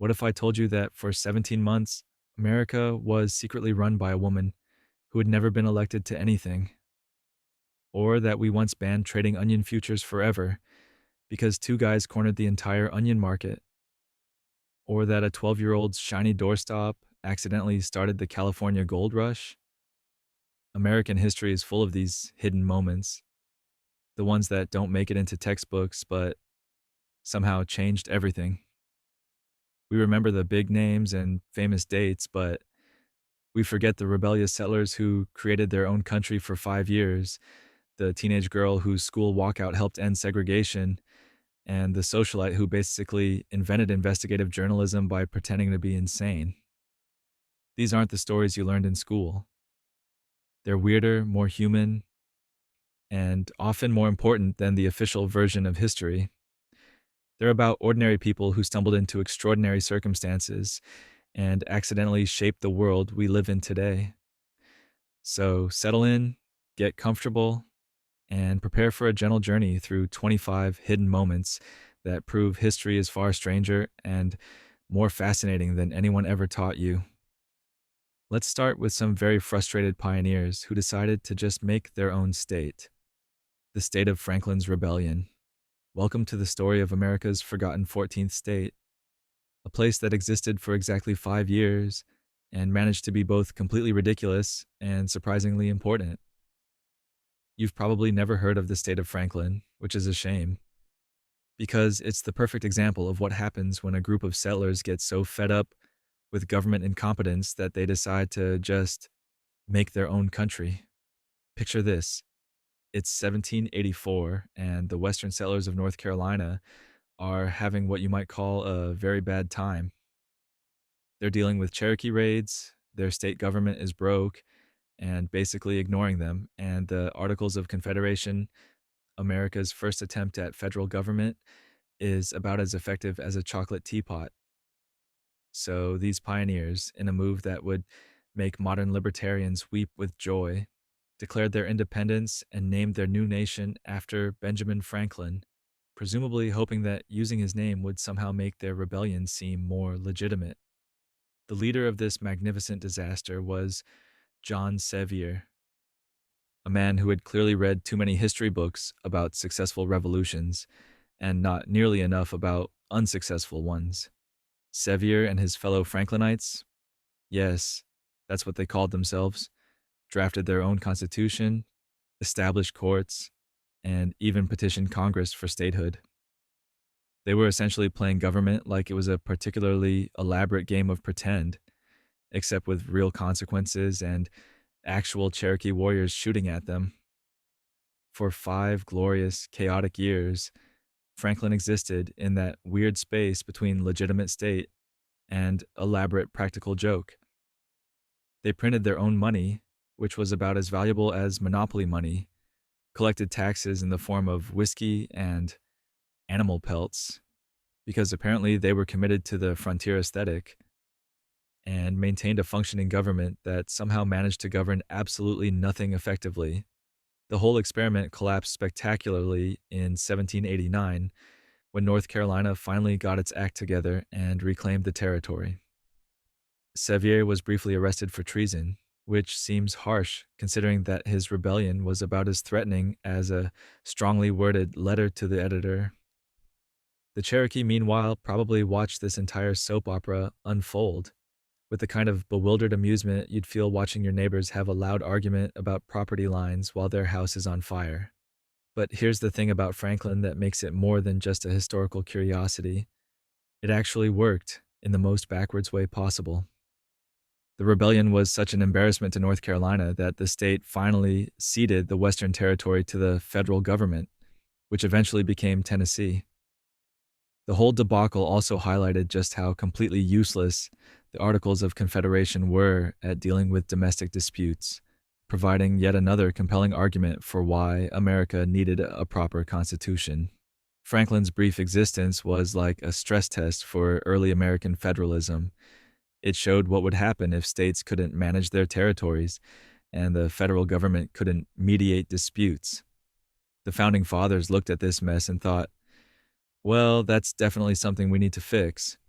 What if I told you that for 17 months, America was secretly run by a woman who had never been elected to anything? Or that we once banned trading onion futures forever because two guys cornered the entire onion market? Or that a 12-year-old's shiny doorstop accidentally started the California gold rush? American history is full of these hidden moments, the ones that don't make it into textbooks but somehow changed everything. We remember the big names and famous dates, but we forget the rebellious settlers who created their own country for 5 years, the teenage girl whose school walkout helped end segregation, and the socialite who basically invented investigative journalism by pretending to be insane. These aren't the stories you learned in school. They're weirder, more human, and often more important than the official version of history. They're about ordinary people who stumbled into extraordinary circumstances and accidentally shaped the world we live in today. So settle in, get comfortable, and prepare for a gentle journey through 25 hidden moments that prove history is far stranger and more fascinating than anyone ever taught you. Let's start with some very frustrated pioneers who decided to just make their own state. The state of Franklin's Rebellion. Welcome to the story of America's forgotten 14th state, a place that existed for exactly 5 years and managed to be both completely ridiculous and surprisingly important. You've probably never heard of the state of Franklin, which is a shame, because it's the perfect example of what happens when a group of settlers gets so fed up with government incompetence that they decide to just make their own country. Picture this. It's 1784, and the western settlers of North Carolina are having what you might call a very bad time. They're dealing with Cherokee raids, their state government is broke and basically ignoring them, and the Articles of Confederation, America's first attempt at federal government, is about as effective as a chocolate teapot. So these pioneers, in a move that would make modern libertarians weep with joy, declared their independence and named their new nation after Benjamin Franklin, presumably hoping that using his name would somehow make their rebellion seem more legitimate. The leader of this magnificent disaster was John Sevier, a man who had clearly read too many history books about successful revolutions and not nearly enough about unsuccessful ones. Sevier and his fellow Franklinites, yes, that's what they called themselves, drafted their own constitution, established courts, and even petitioned Congress for statehood. They were essentially playing government like it was a particularly elaborate game of pretend, except with real consequences and actual Cherokee warriors shooting at them. For 5 glorious, chaotic years, Franklin existed in that weird space between legitimate state and elaborate practical joke. They printed their own money, which was about as valuable as monopoly money, collected taxes in the form of whiskey and animal pelts, because apparently they were committed to the frontier aesthetic, and maintained a functioning government that somehow managed to govern absolutely nothing effectively. The whole experiment collapsed spectacularly in 1789, when North Carolina finally got its act together and reclaimed the territory. Sevier was briefly arrested for treason, which seems harsh considering that his rebellion was about as threatening as a strongly worded letter to the editor. The Cherokee, meanwhile, probably watched this entire soap opera unfold, with the kind of bewildered amusement you'd feel watching your neighbors have a loud argument about property lines while their house is on fire. But here's the thing about Franklin that makes it more than just a historical curiosity. It actually worked in the most backwards way possible. The rebellion was such an embarrassment to North Carolina that the state finally ceded the Western Territory to the federal government, which eventually became Tennessee. The whole debacle also highlighted just how completely useless the Articles of Confederation were at dealing with domestic disputes, providing yet another compelling argument for why America needed a proper constitution. Franklin's brief existence was like a stress test for early American federalism. It showed what would happen if states couldn't manage their territories and the federal government couldn't mediate disputes. The founding fathers looked at this mess and thought, well, that's definitely something we need to fix.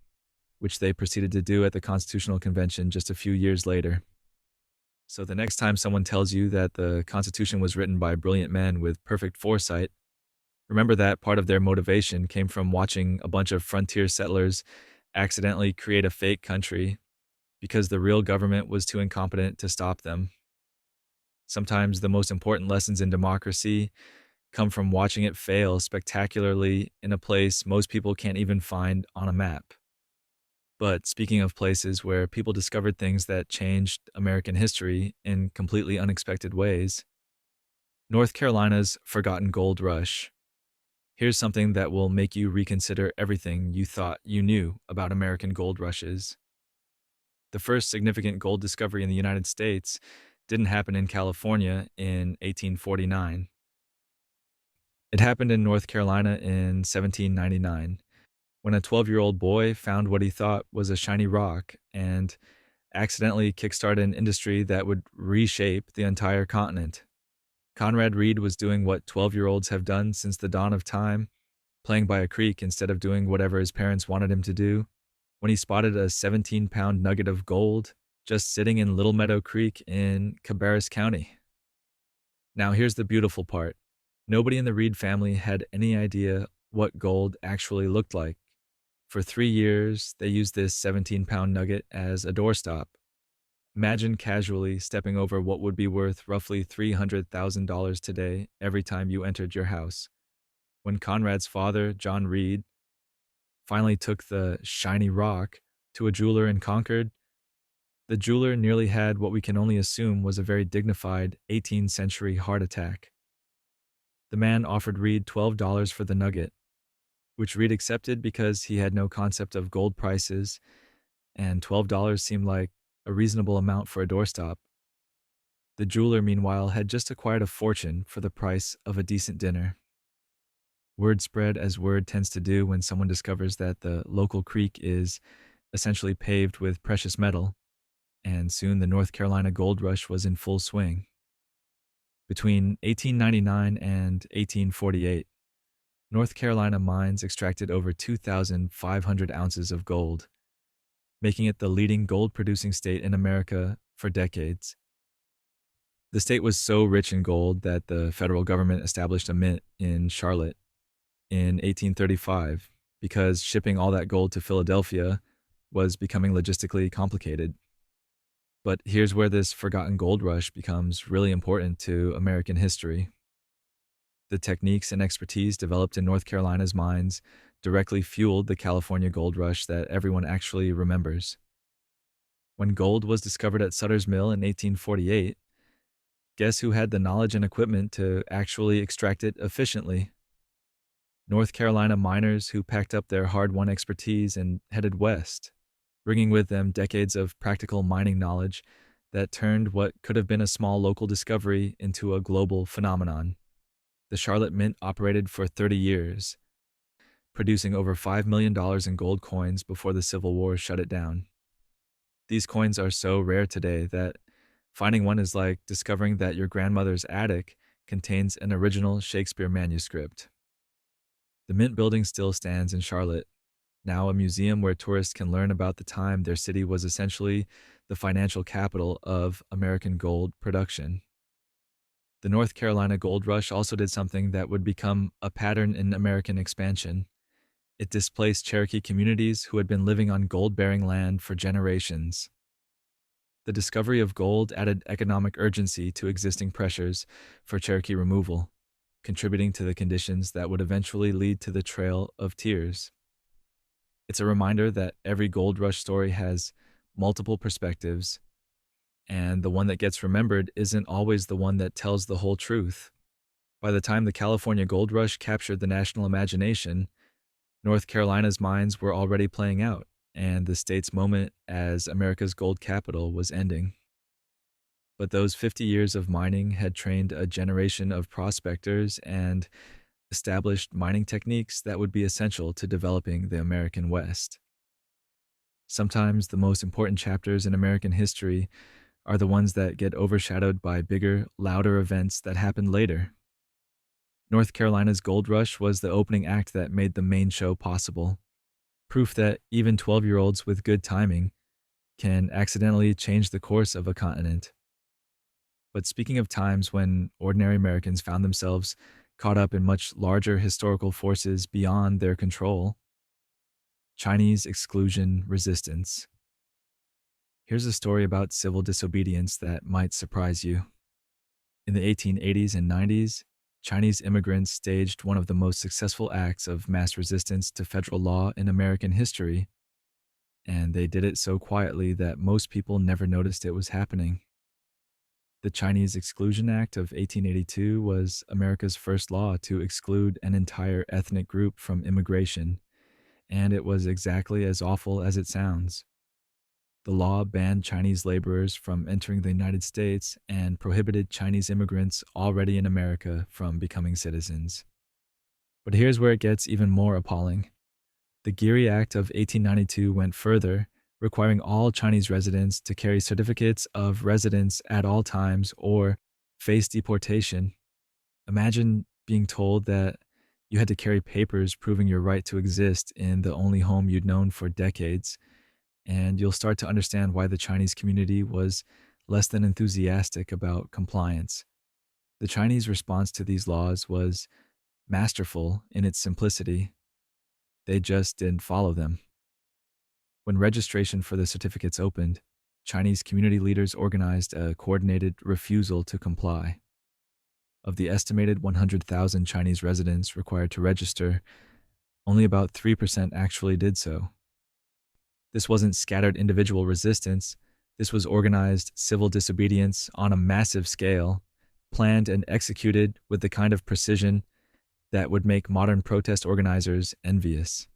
which they proceeded to do at the Constitutional Convention just a few years later. So the next time someone tells you that the Constitution was written by brilliant men with perfect foresight, remember that part of their motivation came from watching a bunch of frontier settlers accidentally create a fake country because the real government was too incompetent to stop them. Sometimes the most important lessons in democracy come from watching it fail spectacularly in a place most people can't even find on a map. But speaking of places where people discovered things that changed American history in completely unexpected ways, North Carolina's Forgotten Gold Rush. Here's something that will make you reconsider everything you thought you knew about American gold rushes. The first significant gold discovery in the United States didn't happen in California in 1849. It happened in North Carolina in 1799, when a 12-year-old boy found what he thought was a shiny rock and accidentally kickstarted an industry that would reshape the entire continent. Conrad Reed was doing what 12-year-olds have done since the dawn of time, playing by a creek instead of doing whatever his parents wanted him to do, when he spotted a 17-pound nugget of gold just sitting in Little Meadow Creek in Cabarrus County. Now here's the beautiful part. Nobody in the Reed family had any idea what gold actually looked like. For 3 years, they used this 17-pound nugget as a doorstop. Imagine casually stepping over what would be worth roughly $300,000 today every time you entered your house. When Conrad's father, John Reed, finally took the shiny rock to a jeweler in Concord, the jeweler nearly had what we can only assume was a very dignified 18th century heart attack. The man offered Reed $12 for the nugget, which Reed accepted because he had no concept of gold prices, and $12 seemed like a reasonable amount for a doorstop. The jeweler, meanwhile, had just acquired a fortune for the price of a decent dinner. Word spread as word tends to do when someone discovers that the local creek is essentially paved with precious metal, and soon the North Carolina gold rush was in full swing. Between 1899 and 1848, North Carolina mines extracted over 2,500 ounces of gold, making it the leading gold-producing state in America for decades. The state was so rich in gold that the federal government established a mint in Charlotte in 1835 because shipping all that gold to Philadelphia was becoming logistically complicated. But here's where this forgotten gold rush becomes really important to American history. The techniques and expertise developed in North Carolina's mines directly fueled the California gold rush that everyone actually remembers. When gold was discovered at Sutter's Mill in 1848, guess who had the knowledge and equipment to actually extract it efficiently? North Carolina miners who packed up their hard-won expertise and headed west, bringing with them decades of practical mining knowledge that turned what could have been a small local discovery into a global phenomenon. The Charlotte Mint operated for 30 years, producing over $5 million in gold coins before the Civil War shut it down. These coins are so rare today that finding one is like discovering that your grandmother's attic contains an original Shakespeare manuscript. The Mint building still stands in Charlotte, now a museum where tourists can learn about the time their city was essentially the financial capital of American gold production. The North Carolina gold rush also did something that would become a pattern in American expansion. It displaced Cherokee communities who had been living on gold-bearing land for generations. The discovery of gold added economic urgency to existing pressures for Cherokee removal, contributing to the conditions that would eventually lead to the Trail of Tears. It's a reminder that every gold rush story has multiple perspectives, and the one that gets remembered isn't always the one that tells the whole truth. By the time the California gold rush captured the national imagination, North Carolina's mines were already playing out, and the state's moment as America's gold capital was ending. But those 50 years of mining had trained a generation of prospectors and established mining techniques that would be essential to developing the American West. Sometimes the most important chapters in American history are the ones that get overshadowed by bigger, louder events that happened later. North Carolina's gold rush was the opening act that made the main show possible. proof that even 12-year-olds with good timing can accidentally change the course of a continent. But speaking of times when ordinary Americans found themselves caught up in much larger historical forces beyond their control, Chinese exclusion resistance. Here's a story about civil disobedience that might surprise you. In the 1880s and 90s, Chinese immigrants staged one of the most successful acts of mass resistance to federal law in American history, and they did it so quietly that most people never noticed it was happening. The Chinese Exclusion Act of 1882 was America's first law to exclude an entire ethnic group from immigration, and it was exactly as awful as it sounds. The law banned Chinese laborers from entering the United States and prohibited Chinese immigrants already in America from becoming citizens. But here's where it gets even more appalling. The Geary Act of 1892 went further, requiring all Chinese residents to carry certificates of residence at all times or face deportation. Imagine being told that you had to carry papers proving your right to exist in the only home you'd known for decades, and you'll start to understand why the Chinese community was less than enthusiastic about compliance. The Chinese response to these laws was masterful in its simplicity. They just didn't follow them. When registration for the certificates opened, Chinese community leaders organized a coordinated refusal to comply. Of the estimated 100,000 Chinese residents required to register, only about 3% actually did so. This wasn't scattered individual resistance, this was organized civil disobedience on a massive scale, planned and executed with the kind of precision that would make modern protest organizers envious.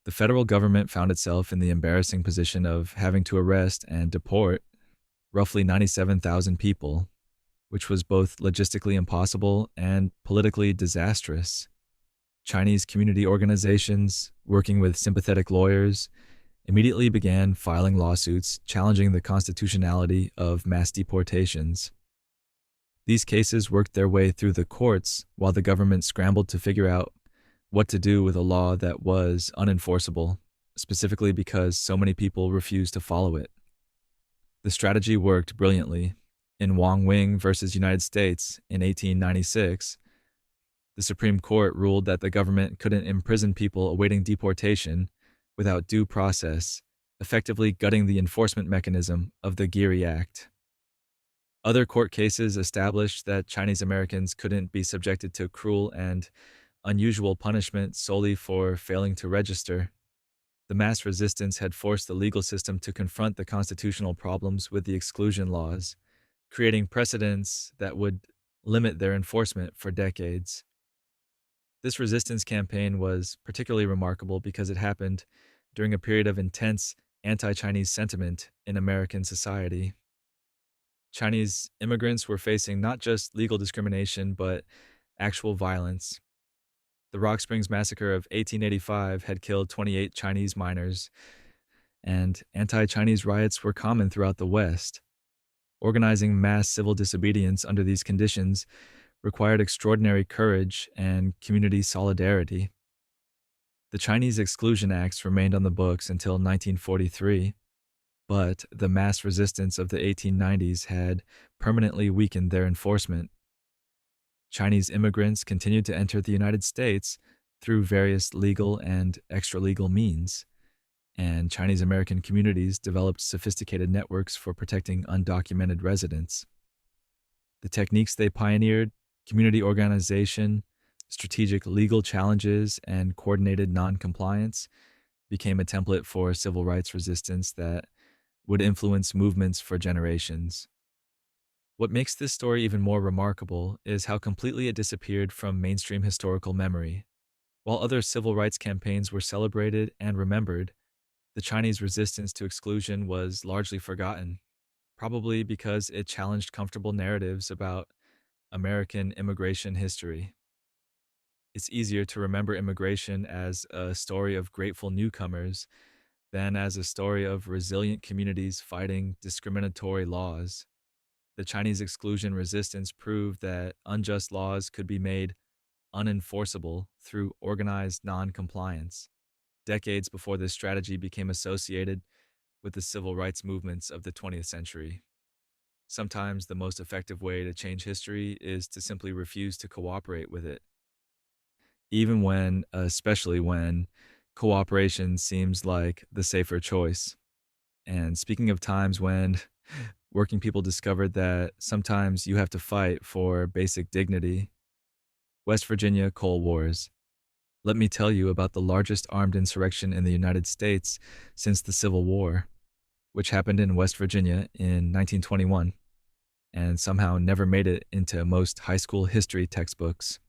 The federal government found itself in the embarrassing position of having to arrest and deport roughly 97,000 people, which was both logistically impossible and politically disastrous. Chinese community organizations, working with sympathetic lawyers, immediately began filing lawsuits challenging the constitutionality of mass deportations. These cases worked their way through the courts while the government scrambled to figure out what to do with a law that was unenforceable, specifically because so many people refused to follow it. The strategy worked brilliantly. In Wong Wing versus United States in 1896, the Supreme Court ruled that the government couldn't imprison people awaiting deportation without due process, effectively gutting the enforcement mechanism of the Geary Act. Other court cases established that Chinese Americans couldn't be subjected to cruel and unusual punishment solely for failing to register. The mass resistance had forced the legal system to confront the constitutional problems with the exclusion laws, creating precedents that would limit their enforcement for decades. This resistance campaign was particularly remarkable because it happened during a period of intense anti-Chinese sentiment in American society. Chinese immigrants were facing not just legal discrimination, but actual violence. The Rock Springs Massacre of 1885 had killed 28 Chinese miners, and anti-Chinese riots were common throughout the West. Organizing mass civil disobedience under these conditions required extraordinary courage and community solidarity. The Chinese Exclusion Acts remained on the books until 1943, but the mass resistance of the 1890s had permanently weakened their enforcement. Chinese immigrants continued to enter the United States through various legal and extra-legal means, and Chinese American communities developed sophisticated networks for protecting undocumented residents. The techniques they pioneered, community organization, strategic legal challenges, and coordinated non-compliance, became a template for civil rights resistance that would influence movements for generations. What makes this story even more remarkable is how completely it disappeared from mainstream historical memory. While other civil rights campaigns were celebrated and remembered, the Chinese resistance to exclusion was largely forgotten, probably because it challenged comfortable narratives about American immigration history. It's easier to remember immigration as a story of grateful newcomers than as a story of resilient communities fighting discriminatory laws. The Chinese exclusion resistance proved that unjust laws could be made unenforceable through organized non-compliance. decades before this strategy became associated with the civil rights movements of the 20th century. Sometimes the most effective way to change history is to simply refuse to cooperate with it, especially when, cooperation seems like the safer choice. And speaking of times when working people discovered that sometimes you have to fight for basic dignity, West Virginia Coal Wars. Let me tell you about the largest armed insurrection in the United States since the Civil War, which happened in West Virginia in 1921 and somehow never made it into most high school history textbooks.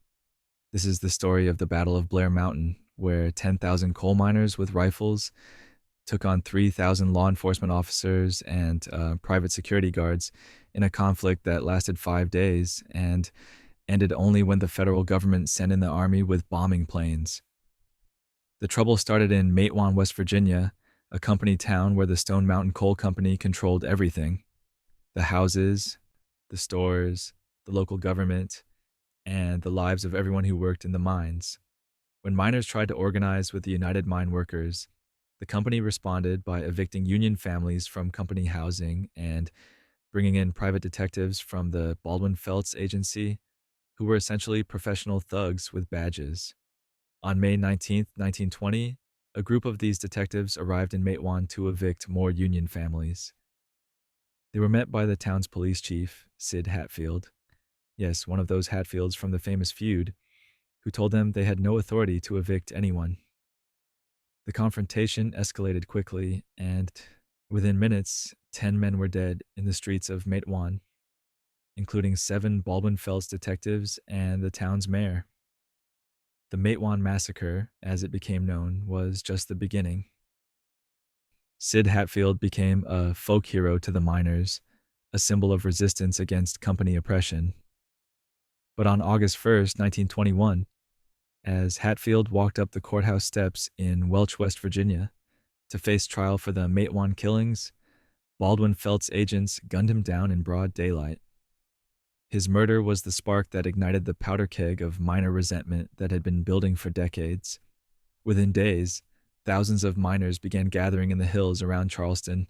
This is the story of the Battle of Blair Mountain, where 10,000 coal miners with rifles took on 3,000 law enforcement officers and private security guards in a conflict that lasted 5 days and ended only when the federal government sent in the army with bombing planes. The trouble started in Matewan, West Virginia, a company town where the Stone Mountain Coal Company controlled everything: the houses, the stores, the local government, and the lives of everyone who worked in the mines. When miners tried to organize with the United Mine Workers, the company responded by evicting union families from company housing and bringing in private detectives from the Baldwin-Felts Agency, who were essentially professional thugs with badges. On May 19, 1920, a group of these detectives arrived in Matewan to evict more union families. They were met by the town's police chief, Sid Hatfield. Yes, one of those Hatfields from the famous feud, who told them they had no authority to evict anyone. The confrontation escalated quickly, and within minutes, 10 men were dead in the streets of Matewan, including 7 Baldwin-Felts detectives and the town's mayor. The Matewan Massacre, as it became known, was just the beginning. Sid Hatfield became a folk hero to the miners, a symbol of resistance against company oppression. But on August 1st, 1921, as Hatfield walked up the courthouse steps in Welch, West Virginia, to face trial for the Matewan killings, Baldwin-Felts agents gunned him down in broad daylight. His murder was the spark that ignited the powder keg of miner resentment that had been building for decades. Within days, thousands of miners began gathering in the hills around Charleston,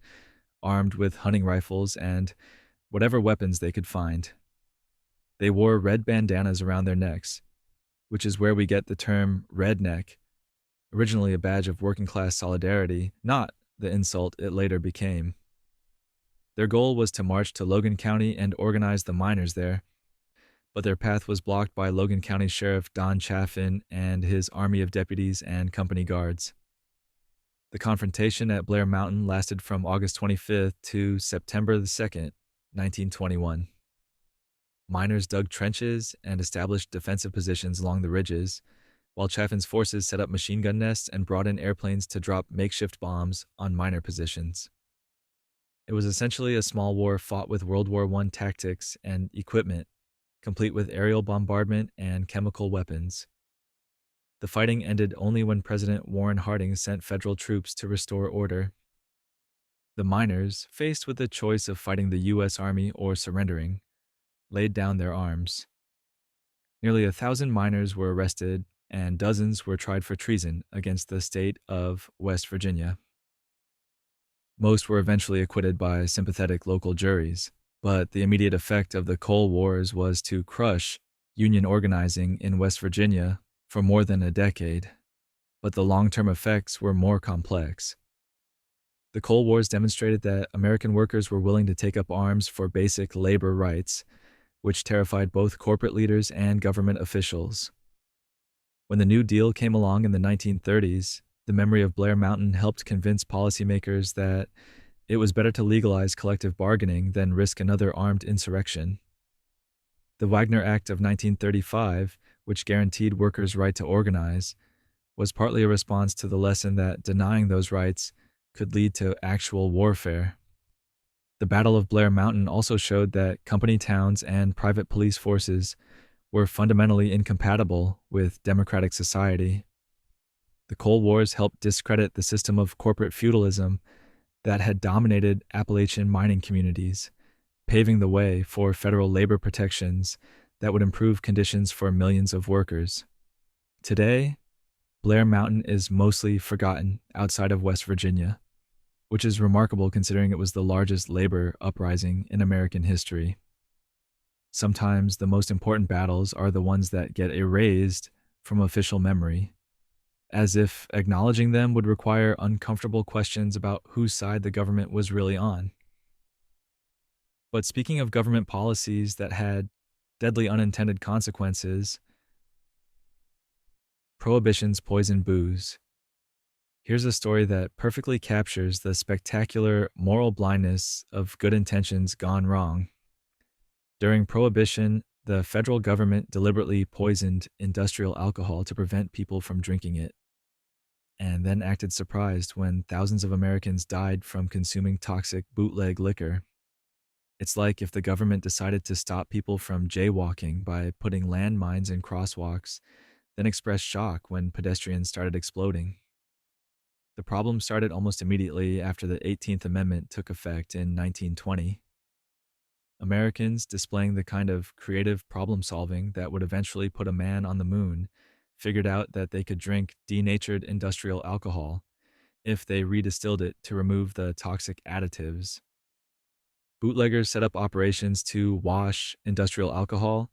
armed with hunting rifles and whatever weapons they could find. They wore red bandanas around their necks, which is where we get the term redneck, originally a badge of working-class solidarity, not the insult it later became. Their goal was to march to Logan County and organize the miners there, but their path was blocked by Logan County Sheriff Don Chaffin and his army of deputies and company guards. The confrontation at Blair Mountain lasted from August 25th to September 2nd, 1921. Miners dug trenches and established defensive positions along the ridges, while Chaffin's forces set up machine gun nests and brought in airplanes to drop makeshift bombs on miner positions. It was essentially a small war fought with World War I tactics and equipment, complete with aerial bombardment and chemical weapons. The fighting ended only when President Warren Harding sent federal troops to restore order. The miners, faced with the choice of fighting the U.S. Army or surrendering, laid down their arms. Nearly 1,000 miners were arrested, and dozens were tried for treason against the state of West Virginia. Most were eventually acquitted by sympathetic local juries, but the immediate effect of the coal wars was to crush union organizing in West Virginia for more than a decade. But the long-term effects were more complex. The coal wars demonstrated that American workers were willing to take up arms for basic labor rights, which terrified both corporate leaders and government officials. When the New Deal came along in the 1930s, the memory of Blair Mountain helped convince policymakers that it was better to legalize collective bargaining than risk another armed insurrection. The Wagner Act of 1935, which guaranteed workers' right to organize, was partly a response to the lesson that denying those rights could lead to actual warfare. The Battle of Blair Mountain also showed that company towns and private police forces were fundamentally incompatible with democratic society. The coal wars helped discredit the system of corporate feudalism that had dominated Appalachian mining communities, paving the way for federal labor protections that would improve conditions for millions of workers. Today, Blair Mountain is mostly forgotten outside of West Virginia, which is remarkable considering it was the largest labor uprising in American history. Sometimes the most important battles are the ones that get erased from official memory, as if acknowledging them would require uncomfortable questions about whose side the government was really on. But speaking of government policies that had deadly unintended consequences, Prohibition's poison booze. Here's a story that perfectly captures the spectacular moral blindness of good intentions gone wrong. During Prohibition, the federal government deliberately poisoned industrial alcohol to prevent people from drinking it, and then acted surprised when thousands of Americans died from consuming toxic bootleg liquor. It's like if the government decided to stop people from jaywalking by putting landmines in crosswalks, then expressed shock when pedestrians started exploding. The problem started almost immediately after the 18th Amendment took effect in 1920. Americans, displaying the kind of creative problem solving that would eventually put a man on the moon, figured out that they could drink denatured industrial alcohol if they redistilled it to remove the toxic additives. Bootleggers set up operations to wash industrial alcohol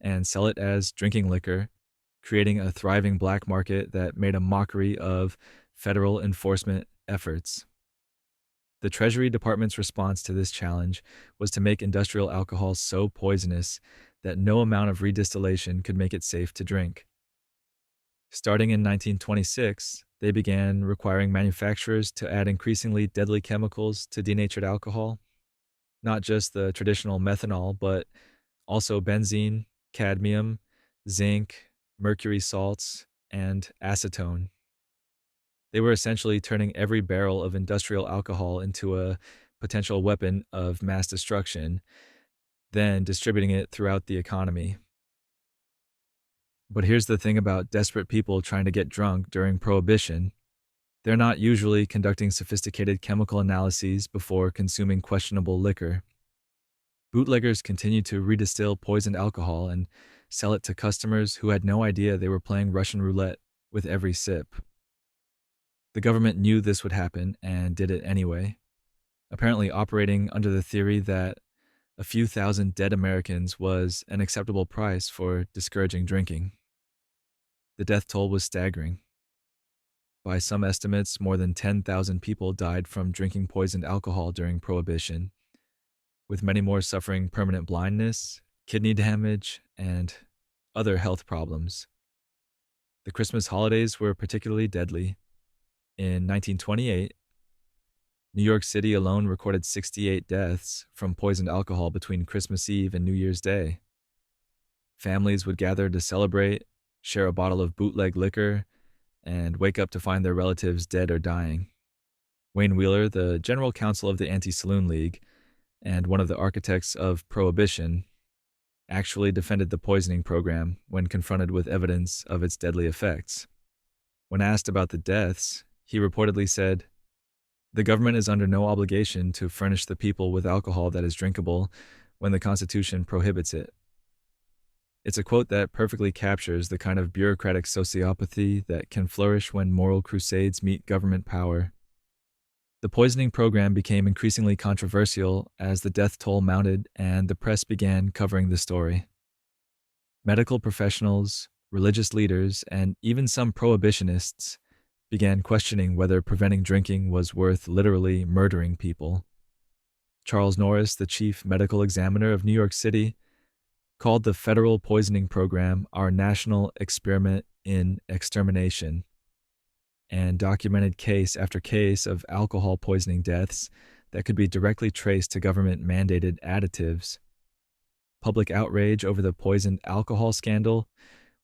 and sell it as drinking liquor, creating a thriving black market that made a mockery of federal enforcement efforts. The Treasury Department's response to this challenge was to make industrial alcohol so poisonous that no amount of redistillation could make it safe to drink. Starting in 1926, they began requiring manufacturers to add increasingly deadly chemicals to denatured alcohol, not just the traditional methanol, but also benzene, cadmium, zinc, mercury salts, and acetone. They were essentially turning every barrel of industrial alcohol into a potential weapon of mass destruction, then distributing it throughout the economy. But here's the thing about desperate people trying to get drunk during Prohibition. They're not usually conducting sophisticated chemical analyses before consuming questionable liquor. Bootleggers continued to redistill poisoned alcohol and sell it to customers who had no idea they were playing Russian roulette with every sip. The government knew this would happen and did it anyway, apparently operating under the theory that a few thousand dead Americans was an acceptable price for discouraging drinking. The death toll was staggering. By some estimates, more than 10,000 people died from drinking poisoned alcohol during Prohibition, with many more suffering permanent blindness, kidney damage, and other health problems. The Christmas holidays were particularly deadly. In 1928, New York City alone recorded 68 deaths from poisoned alcohol between Christmas Eve and New Year's Day. Families would gather to celebrate, share a bottle of bootleg liquor, and wake up to find their relatives dead or dying. Wayne Wheeler, the general counsel of the Anti-Saloon League and one of the architects of Prohibition, actually defended the poisoning program when confronted with evidence of its deadly effects. When asked about the deaths, he reportedly said, "The government is under no obligation to furnish the people with alcohol that is drinkable when the Constitution prohibits it." It's a quote that perfectly captures the kind of bureaucratic sociopathy that can flourish when moral crusades meet government power. The poisoning program became increasingly controversial as the death toll mounted and the press began covering the story. Medical professionals, religious leaders, and even some prohibitionists began questioning whether preventing drinking was worth literally murdering people. Charles Norris, the chief medical examiner of New York City, called the federal poisoning program our national experiment in extermination, and documented case after case of alcohol poisoning deaths that could be directly traced to government-mandated additives. Public outrage over the poisoned alcohol scandal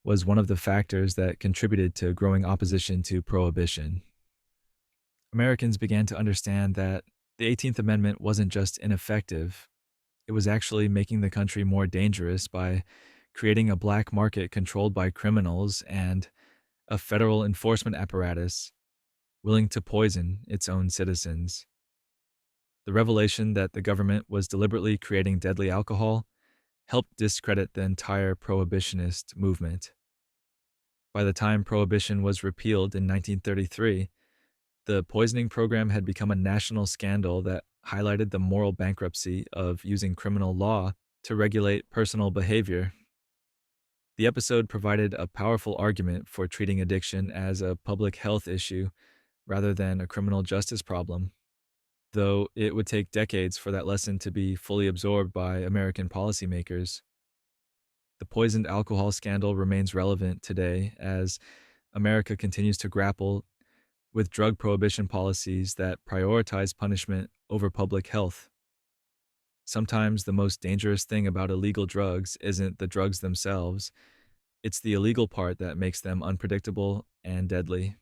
was one of the factors that contributed to growing opposition to Prohibition. Americans began to understand that the 18th Amendment wasn't just ineffective, it was actually making the country more dangerous by creating a black market controlled by criminals and a federal enforcement apparatus willing to poison its own citizens. The revelation that the government was deliberately creating deadly alcohol helped discredit the entire prohibitionist movement. By the time Prohibition was repealed in 1933, the poisoning program had become a national scandal that highlighted the moral bankruptcy of using criminal law to regulate personal behavior. The episode provided a powerful argument for treating addiction as a public health issue rather than a criminal justice problem, though it would take decades for that lesson to be fully absorbed by American policymakers. The poisoned alcohol scandal remains relevant today as America continues to grapple with drug prohibition policies that prioritize punishment over public health. Sometimes the most dangerous thing about illegal drugs isn't the drugs themselves, it's the illegal part that makes them unpredictable and deadly.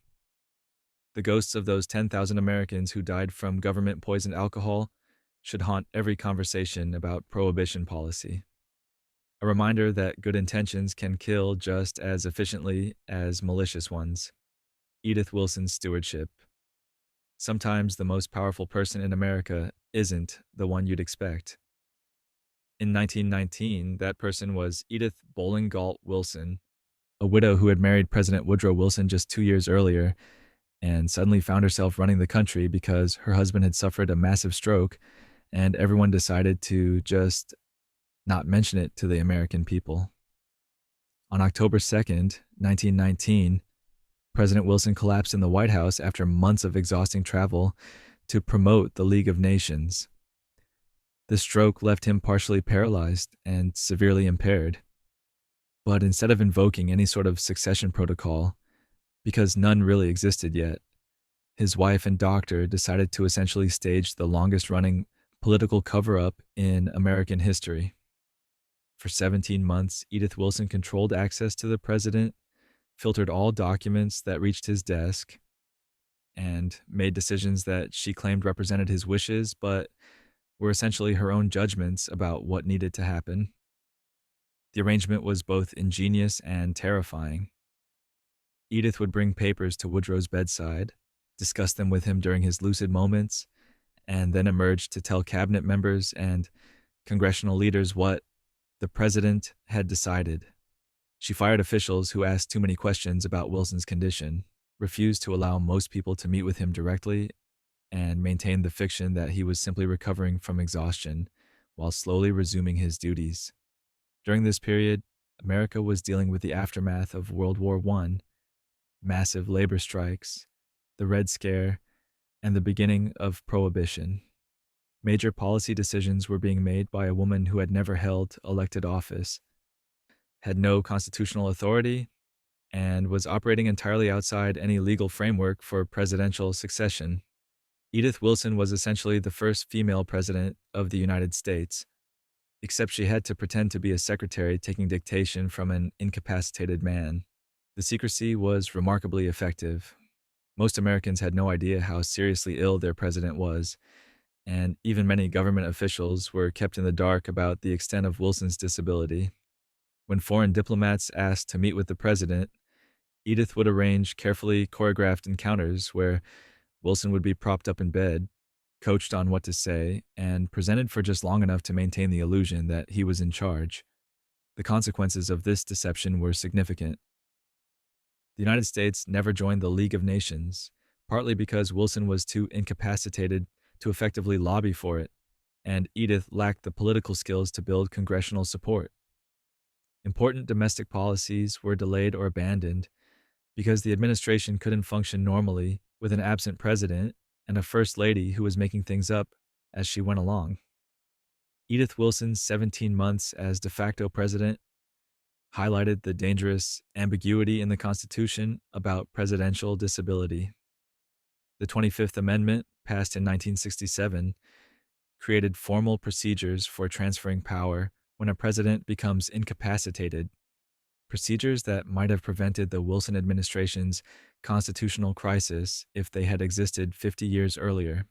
The ghosts of those 10,000 Americans who died from government poisoned alcohol should haunt every conversation about prohibition policy. A reminder that good intentions can kill just as efficiently as malicious ones. Edith Wilson's Stewardship. Sometimes the most powerful person in America isn't the one you'd expect. In 1919, that person was Edith Bowling Galt Wilson, a widow who had married President Woodrow Wilson just 2 years earlier and suddenly found herself running the country because her husband had suffered a massive stroke and everyone decided to just not mention it to the American people. On October 2nd, 1919, President Wilson collapsed in the White House after months of exhausting travel to promote the League of Nations. The stroke left him partially paralyzed and severely impaired. But instead of invoking any sort of succession protocol, because none really existed yet, his wife and doctor decided to essentially stage the longest-running political cover-up in American history. For 17 months, Edith Wilson controlled access to the president, filtered all documents that reached his desk, and made decisions that she claimed represented his wishes, but were essentially her own judgments about what needed to happen. The arrangement was both ingenious and terrifying. Edith would bring papers to Woodrow's bedside, discuss them with him during his lucid moments, and then emerge to tell cabinet members and congressional leaders what the president had decided. She fired officials who asked too many questions about Wilson's condition, refused to allow most people to meet with him directly, and maintained the fiction that he was simply recovering from exhaustion while slowly resuming his duties. During this period, America was dealing with the aftermath of World War I, massive labor strikes, the Red Scare, and the beginning of Prohibition. Major policy decisions were being made by a woman who had never held elected office, had no constitutional authority, and was operating entirely outside any legal framework for presidential succession. Edith Wilson was essentially the first female president of the United States, except she had to pretend to be a secretary taking dictation from an incapacitated man. The secrecy was remarkably effective. Most Americans had no idea how seriously ill their president was, and even many government officials were kept in the dark about the extent of Wilson's disability. When foreign diplomats asked to meet with the president, Edith would arrange carefully choreographed encounters where Wilson would be propped up in bed, coached on what to say, and presented for just long enough to maintain the illusion that he was in charge. The consequences of this deception were significant. The United States never joined the League of Nations, partly because Wilson was too incapacitated to effectively lobby for it, and Edith lacked the political skills to build congressional support. Important domestic policies were delayed or abandoned because the administration couldn't function normally with an absent president and a first lady who was making things up as she went along. Edith Wilson's 17 months as de facto president highlighted the dangerous ambiguity in the Constitution about presidential disability. The 25th Amendment, passed in 1967, created formal procedures for transferring power when a president becomes incapacitated, procedures that might have prevented the Wilson administration's constitutional crisis if they had existed 50 years earlier.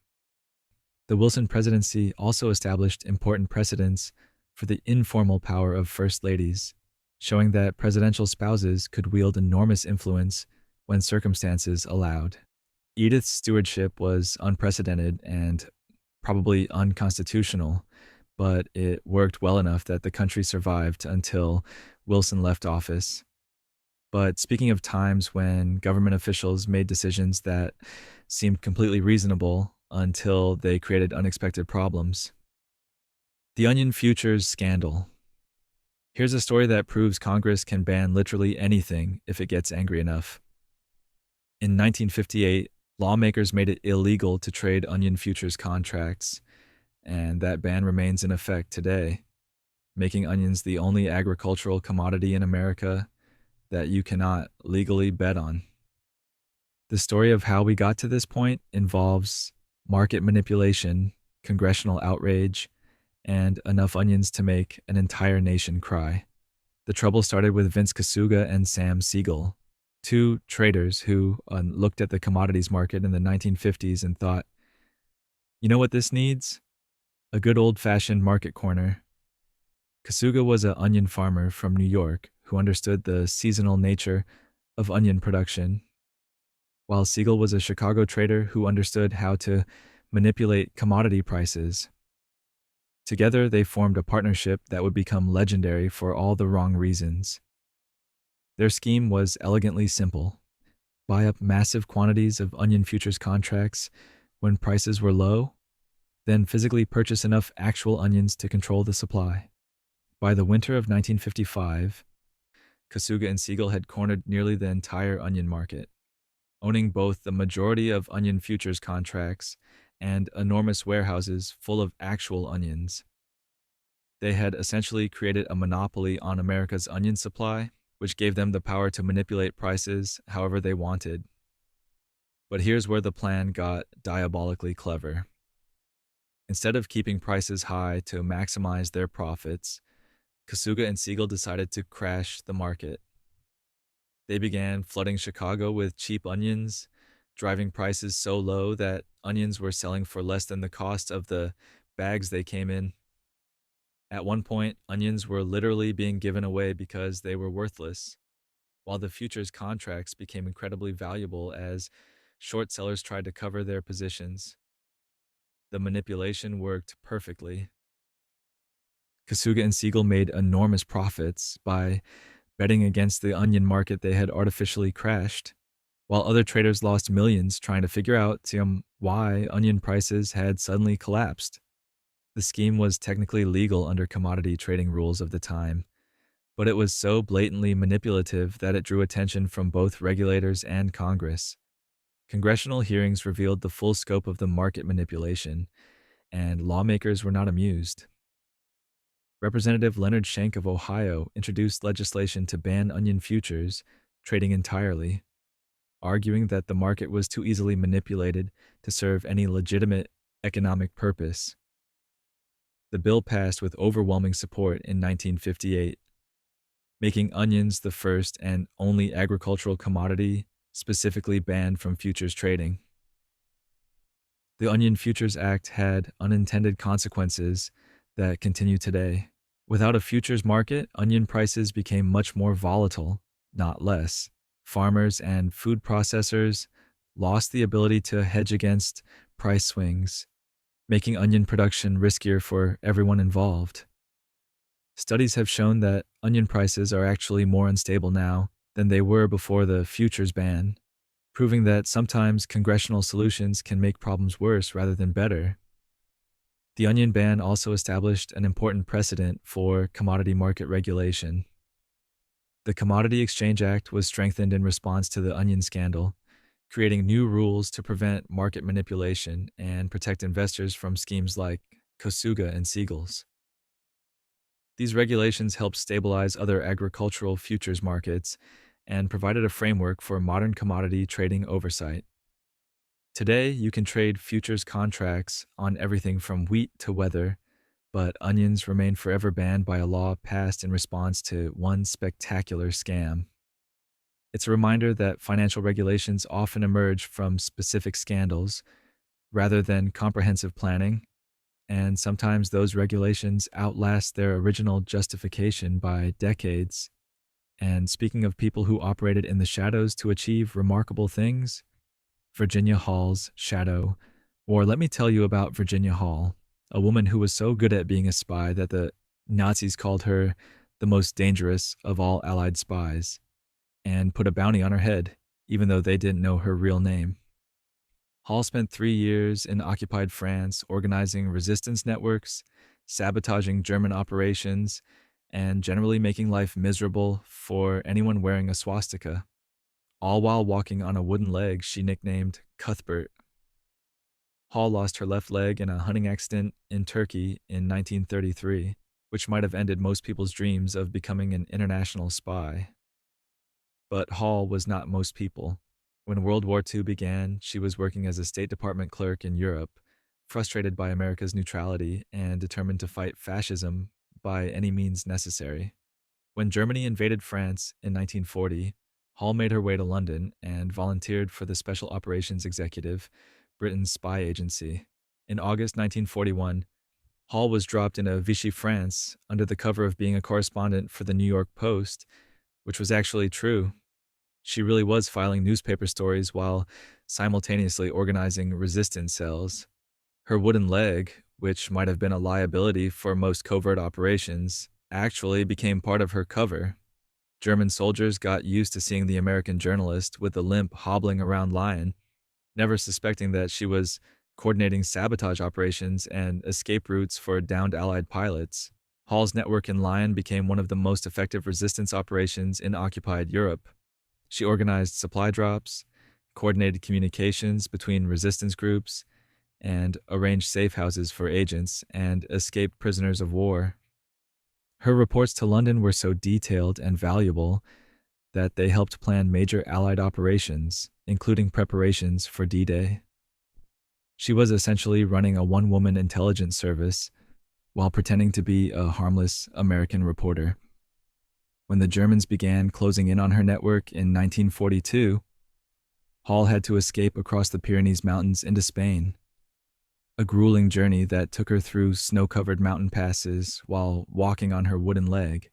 The Wilson presidency also established important precedents for the informal power of first ladies, showing that presidential spouses could wield enormous influence when circumstances allowed. Edith's stewardship was unprecedented and probably unconstitutional, but it worked well enough that the country survived until Wilson left office. But speaking of times when government officials made decisions that seemed completely reasonable until they created unexpected problems. The onion futures scandal. Here's a story that proves Congress can ban literally anything if it gets angry enough. In 1958, lawmakers made it illegal to trade onion futures contracts, and that ban remains in effect today, making onions the only agricultural commodity in America that you cannot legally bet on. The story of how we got to this point involves market manipulation, congressional outrage, and enough onions to make an entire nation cry. The trouble started with Vince Kasuga and Sam Siegel, two traders who looked at the commodities market in the 1950s and thought, you know what this needs? A good old-fashioned market corner. Kasuga was an onion farmer from New York who understood the seasonal nature of onion production, while Siegel was a Chicago trader who understood how to manipulate commodity prices. Together, they formed a partnership that would become legendary for all the wrong reasons. Their scheme was elegantly simple. Buy up massive quantities of onion futures contracts when prices were low, then physically purchase enough actual onions to control the supply. By the winter of 1955, Kasuga and Siegel had cornered nearly the entire onion market, owning both the majority of onion futures contracts and enormous warehouses full of actual onions. They had essentially created a monopoly on America's onion supply, which gave them the power to manipulate prices however they wanted. But here's where the plan got diabolically clever. Instead of keeping prices high to maximize their profits, Kasuga and Siegel decided to crash the market. They began flooding Chicago with cheap onions, driving prices so low that onions were selling for less than the cost of the bags they came in. At one point, onions were literally being given away because they were worthless, while the futures contracts became incredibly valuable as short sellers tried to cover their positions. The manipulation worked perfectly. Kasuga and Siegel made enormous profits by betting against the onion market they had artificially crashed, while other traders lost millions trying to figure out why onion prices had suddenly collapsed. The scheme was technically legal under commodity trading rules of the time, but it was so blatantly manipulative that it drew attention from both regulators and Congress. Congressional hearings revealed the full scope of the market manipulation, and lawmakers were not amused. Representative Leonard Schenck of Ohio introduced legislation to ban onion futures trading entirely, arguing that the market was too easily manipulated to serve any legitimate economic purpose. The bill passed with overwhelming support in 1958, making onions the first and only agricultural commodity specifically banned from futures trading. The Onion Futures Act had unintended consequences that continue today. Without a futures market, onion prices became much more volatile, not less. Farmers and food processors lost the ability to hedge against price swings, making onion production riskier for everyone involved. Studies have shown that onion prices are actually more unstable now than they were before the futures ban, proving that sometimes congressional solutions can make problems worse rather than better. The onion ban also established an important precedent for commodity market regulation. The Commodity Exchange Act was strengthened in response to the onion scandal, creating new rules to prevent market manipulation and protect investors from schemes like Kasuga and Siegel's. These regulations helped stabilize other agricultural futures markets and provided a framework for modern commodity trading oversight. Today, you can trade futures contracts on everything from wheat to weather, but onions remain forever banned by a law passed in response to one spectacular scam. It's a reminder that financial regulations often emerge from specific scandals rather than comprehensive planning, and sometimes those regulations outlast their original justification by decades. And speaking of people who operated in the shadows to achieve remarkable things, Virginia Hall's shadow. Or let me tell you about Virginia Hall, a woman who was so good at being a spy that the Nazis called her the most dangerous of all Allied spies. and put a bounty on her head, even though they didn't know her real name. Hall spent 3 years in occupied France organizing resistance networks, sabotaging German operations, and generally making life miserable for anyone wearing a swastika, all while walking on a wooden leg she nicknamed Cuthbert. Hall lost her left leg in a hunting accident in Turkey in 1933, which might have ended most people's dreams of becoming an international spy. But Hall was not most people. When World War II began, she was working as a State Department clerk in Europe, frustrated by America's neutrality and determined to fight fascism by any means necessary. When Germany invaded France in 1940, Hall made her way to London and volunteered for the Special Operations Executive, Britain's spy agency. In August 1941, Hall was dropped into Vichy, France, under the cover of being a correspondent for the New York Post, which was actually true. She really was filing newspaper stories while simultaneously organizing resistance cells. Her wooden leg, which might have been a liability for most covert operations, actually became part of her cover. German soldiers got used to seeing the American journalist with a limp hobbling around Lyon, never suspecting that she was coordinating sabotage operations and escape routes for downed Allied pilots. Hall's network in Lyon became one of the most effective resistance operations in occupied Europe. She organized supply drops, coordinated communications between resistance groups, and arranged safe houses for agents and escaped prisoners of war. Her reports to London were so detailed and valuable that they helped plan major Allied operations, including preparations for D-Day. She was essentially running a one-woman intelligence service while pretending to be a harmless American reporter. When the Germans began closing in on her network in 1942, Hall had to escape across the Pyrenees Mountains into Spain, a grueling journey that took her through snow-covered mountain passes while walking on her wooden leg.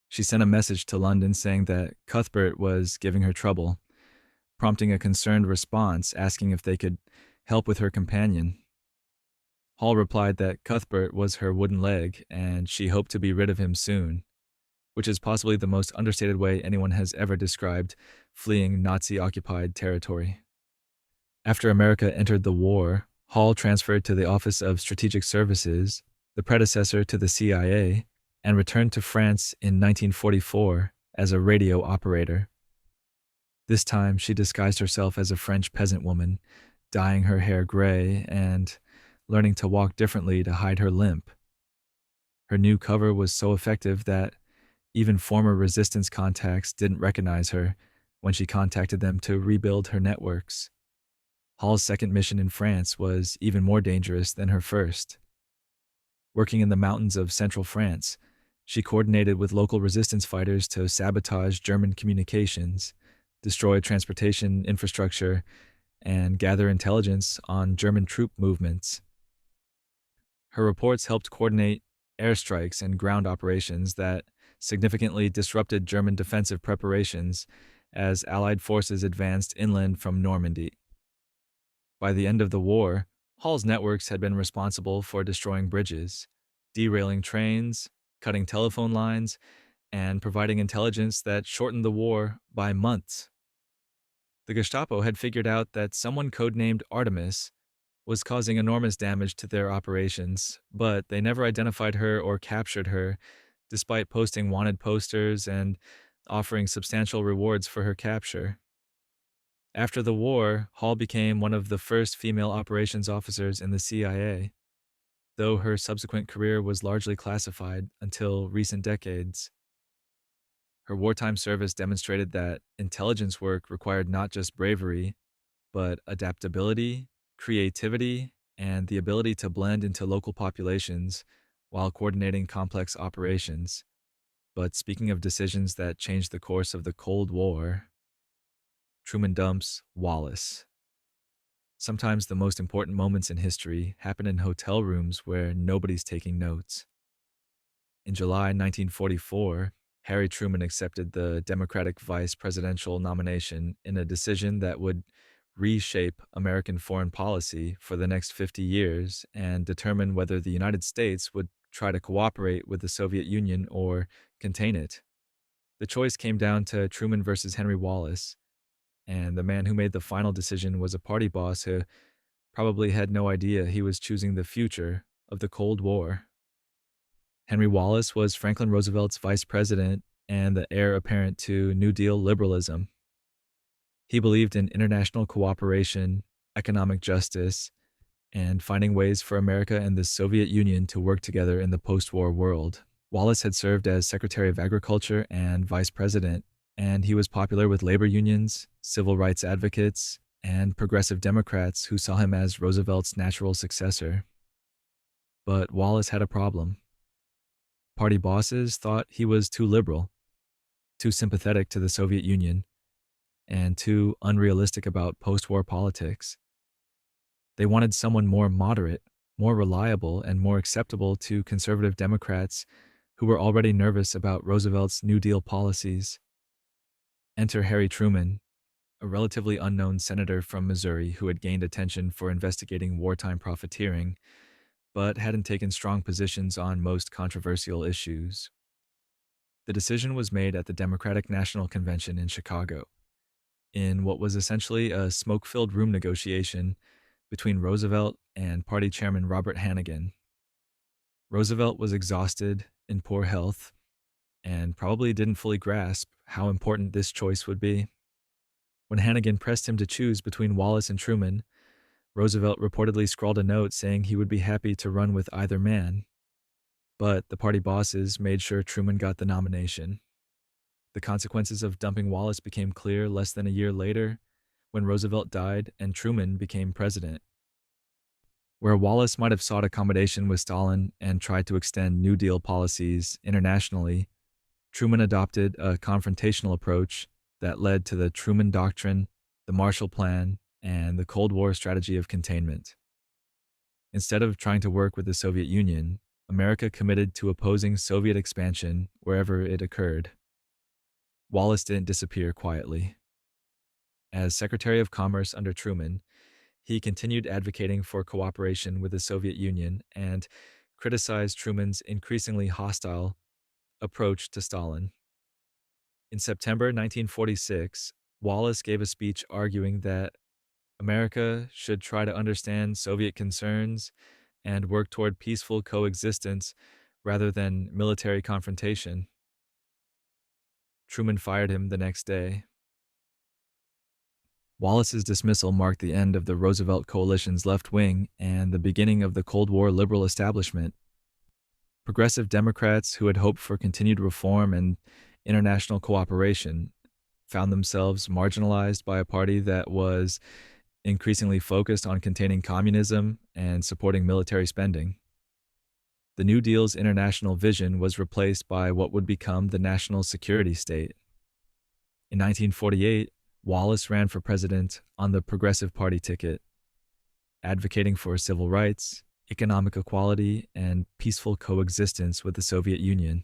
She sent a message to London saying that Cuthbert was giving her trouble, prompting a concerned response asking if they could help with her companion. Hall replied that Cuthbert was her wooden leg and she hoped to be rid of him soon, which is possibly the most understated way anyone has ever described fleeing Nazi-occupied territory. After America entered the war, Hall transferred to the Office of Strategic Services, the predecessor to the CIA, and returned to France in 1944 as a radio operator. This time, she disguised herself as a French peasant woman, dyeing her hair gray and learning to walk differently to hide her limp. Her new cover was so effective that even former resistance contacts didn't recognize her when she contacted them to rebuild her networks. Hall's second mission in France was even more dangerous than her first. Working in the mountains of central France, she coordinated with local resistance fighters to sabotage German communications, destroy transportation infrastructure, and gather intelligence on German troop movements. Her reports helped coordinate airstrikes and ground operations that significantly disrupted German defensive preparations as Allied forces advanced inland from Normandy. By the end of the war, Hall's networks had been responsible for destroying bridges, derailing trains, cutting telephone lines, and providing intelligence that shortened the war by months. The Gestapo had figured out that someone codenamed Artemis was causing enormous damage to their operations, but they never identified her or captured her, despite posting wanted posters and offering substantial rewards for her capture. After the war, Hall became one of the first female operations officers in the CIA, though her subsequent career was largely classified until recent decades. Her wartime service demonstrated that intelligence work required not just bravery, but adaptability, creativity, and the ability to blend into local populations while coordinating complex operations. But speaking of decisions that changed the course of the Cold War, Truman dumps Wallace. Sometimes the most important moments in history happen in hotel rooms where nobody's taking notes. In July 1944, Harry Truman accepted the Democratic vice presidential nomination in a decision that would reshape American foreign policy for the next 50 years and determine whether the United States would try to cooperate with the Soviet Union or contain it. The choice came down to Truman versus Henry Wallace, and the man who made the final decision was a party boss who probably had no idea he was choosing the future of the Cold War. Henry Wallace was Franklin Roosevelt's vice president and the heir apparent to New Deal liberalism. He believed in international cooperation, economic justice, and finding ways for America and the Soviet Union to work together in the post-war world. Wallace had served as Secretary of Agriculture and Vice President, and he was popular with labor unions, civil rights advocates, and progressive Democrats who saw him as Roosevelt's natural successor. But Wallace had a problem. Party bosses thought he was too liberal, too sympathetic to the Soviet Union, and too unrealistic about post-war politics. They wanted someone more moderate, more reliable, and more acceptable to conservative Democrats who were already nervous about Roosevelt's New Deal policies. Enter Harry Truman, a relatively unknown senator from Missouri who had gained attention for investigating wartime profiteering, but hadn't taken strong positions on most controversial issues. The decision was made at the Democratic National Convention in Chicago, in what was essentially a smoke-filled room negotiation between Roosevelt and party chairman Robert Hannegan. Roosevelt was exhausted, in poor health, and probably didn't fully grasp how important this choice would be. When Hannegan pressed him to choose between Wallace and Truman, Roosevelt reportedly scrawled a note saying he would be happy to run with either man. But the party bosses made sure Truman got the nomination. The consequences of dumping Wallace became clear less than a year later when Roosevelt died and Truman became president. Where Wallace might have sought accommodation with Stalin and tried to extend New Deal policies internationally, Truman adopted a confrontational approach that led to the Truman Doctrine, the Marshall Plan, and the Cold War strategy of containment. Instead of trying to work with the Soviet Union, America committed to opposing Soviet expansion wherever it occurred. Wallace didn't disappear quietly. As Secretary of Commerce under Truman, he continued advocating for cooperation with the Soviet Union and criticized Truman's increasingly hostile approach to Stalin. In September 1946, Wallace gave a speech arguing that America should try to understand Soviet concerns and work toward peaceful coexistence rather than military confrontation. Truman fired him the next day. Wallace's dismissal marked the end of the Roosevelt coalition's left wing and the beginning of the Cold War liberal establishment. Progressive Democrats who had hoped for continued reform and international cooperation found themselves marginalized by a party that was increasingly focused on containing communism and supporting military spending. The New Deal's international vision was replaced by what would become the national security state. In 1948, Wallace ran for president on the Progressive Party ticket, advocating for civil rights, economic equality, and peaceful coexistence with the Soviet Union.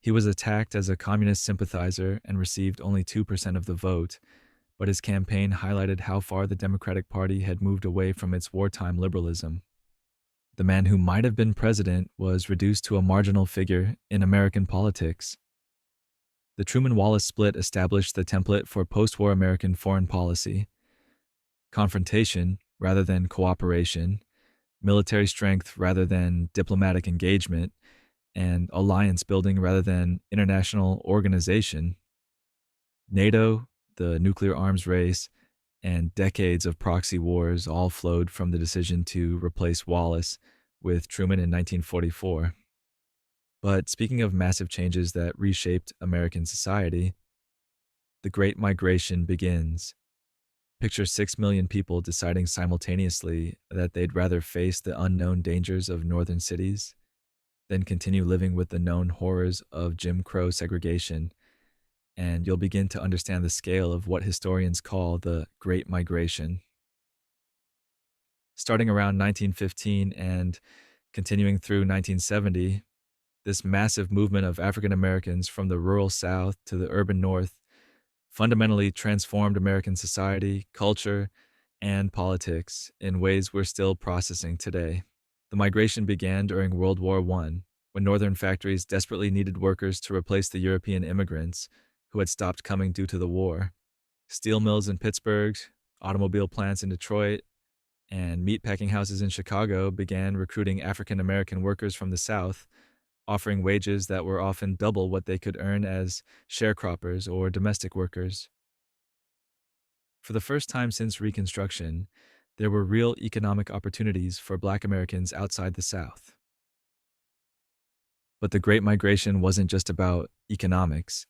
He was attacked as a communist sympathizer and received only 2% of the vote, but his campaign highlighted how far the Democratic Party had moved away from its wartime liberalism. The man who might have been president was reduced to a marginal figure in American politics. The Truman-Wallace split established the template for post-war American foreign policy: confrontation rather than cooperation, military strength rather than diplomatic engagement, and alliance building rather than international organization. NATO, the nuclear arms race, and decades of proxy wars all flowed from the decision to replace Wallace with Truman in 1944. But speaking of massive changes that reshaped American society, the Great Migration begins. Picture 6 million people deciding simultaneously that they'd rather face the unknown dangers of northern cities than continue living with the known horrors of Jim Crow segregation, and you'll begin to understand the scale of what historians call the Great Migration. Starting around 1915 and continuing through 1970, this massive movement of African Americans from the rural South to the urban North fundamentally transformed American society, culture, and politics in ways we're still processing today. The migration began during World War I, when northern factories desperately needed workers to replace the European immigrants who had stopped coming due to the war. Steel mills in Pittsburgh, automobile plants in Detroit, and meatpacking houses in Chicago began recruiting African American workers from the South, offering wages that were often double what they could earn as sharecroppers or domestic workers. For the first time since Reconstruction, there were real economic opportunities for Black Americans outside the South. But the Great Migration wasn't just about economics,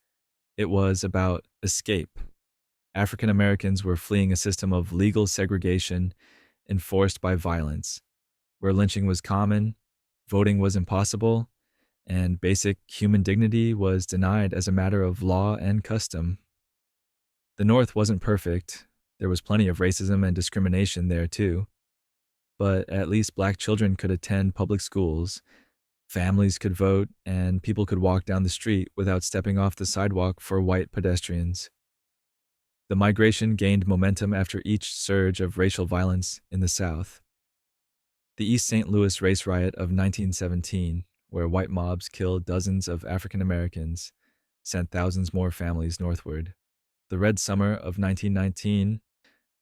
it was about escape. African Americans were fleeing a system of legal segregation enforced by violence, where lynching was common, voting was impossible, and basic human dignity was denied as a matter of law and custom. The North wasn't perfect. There was plenty of racism and discrimination there too. But at least Black children could attend public schools, families could vote, and people could walk down the street without stepping off the sidewalk for white pedestrians. The migration gained momentum after each surge of racial violence in the South. The East St. Louis race riot of 1917, where white mobs killed dozens of African Americans, sent thousands more families northward. The Red Summer of 1919,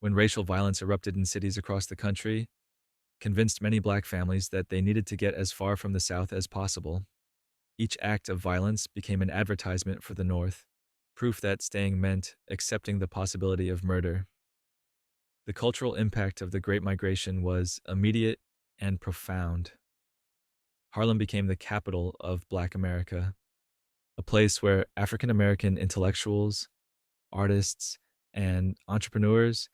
when racial violence erupted in cities across the country, convinced many Black families that they needed to get as far from the South as possible. Each act of violence became an advertisement for the North, proof that staying meant accepting the possibility of murder. The cultural impact of the Great Migration was immediate and profound. Harlem became the capital of Black America, a place where African American intellectuals, artists, and entrepreneurs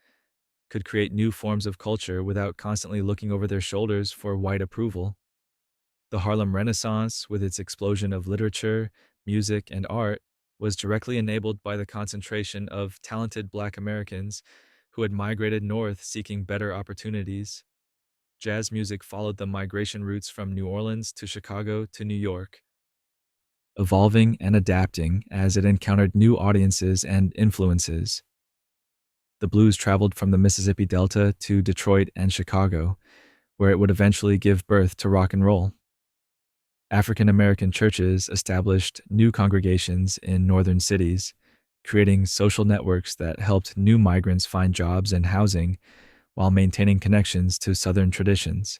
could create new forms of culture without constantly looking over their shoulders for white approval. The Harlem Renaissance, with its explosion of literature, music, and art, was directly enabled by the concentration of talented Black Americans who had migrated north seeking better opportunities. Jazz music followed the migration routes from New Orleans to Chicago to New York, evolving and adapting as it encountered new audiences and influences. The blues traveled from the Mississippi Delta to Detroit and Chicago, where it would eventually give birth to rock and roll. African American churches established new congregations in northern cities, creating social networks that helped new migrants find jobs and housing while maintaining connections to Southern traditions.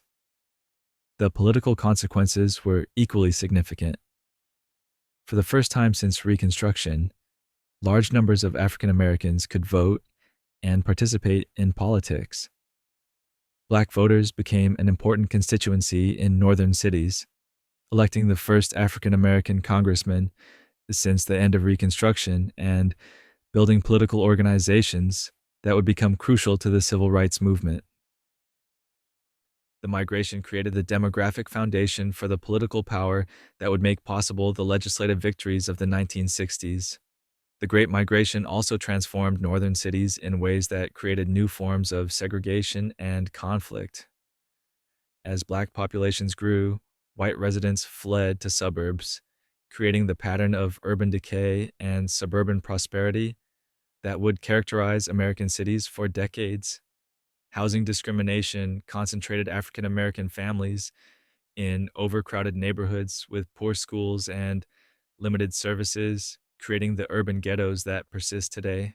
The political consequences were equally significant. For the first time since Reconstruction, large numbers of African Americans could vote and participate in politics. Black voters became an important constituency in northern cities, electing the first African American congressman since the end of Reconstruction and building political organizations that would become crucial to the civil rights movement. The migration created the demographic foundation for the political power that would make possible the legislative victories of the 1960s. The Great Migration also transformed northern cities in ways that created new forms of segregation and conflict. As Black populations grew, white residents fled to suburbs, creating the pattern of urban decay and suburban prosperity that would characterize American cities for decades. Housing discrimination concentrated African American families in overcrowded neighborhoods with poor schools and limited services, creating the urban ghettos that persist today.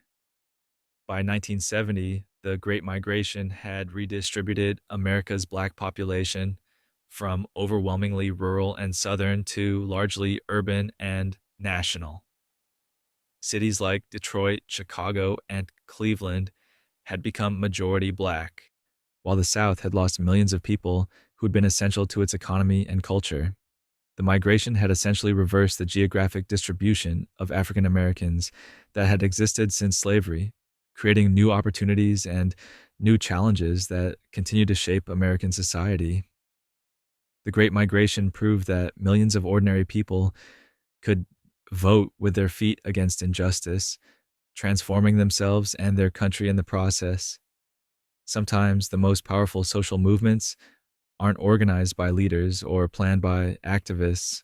By 1970, the Great Migration had redistributed America's Black population from overwhelmingly rural and southern to largely urban and national. Cities like Detroit, Chicago, and Cleveland had become majority Black, while the South had lost millions of people who had been essential to its economy and culture. The migration had essentially reversed the geographic distribution of African Americans that had existed since slavery, creating new opportunities and new challenges that continue to shape American society. The Great Migration proved that millions of ordinary people could vote with their feet against injustice, transforming themselves and their country in the process. Sometimes the most powerful social movements aren't organized by leaders or planned by activists.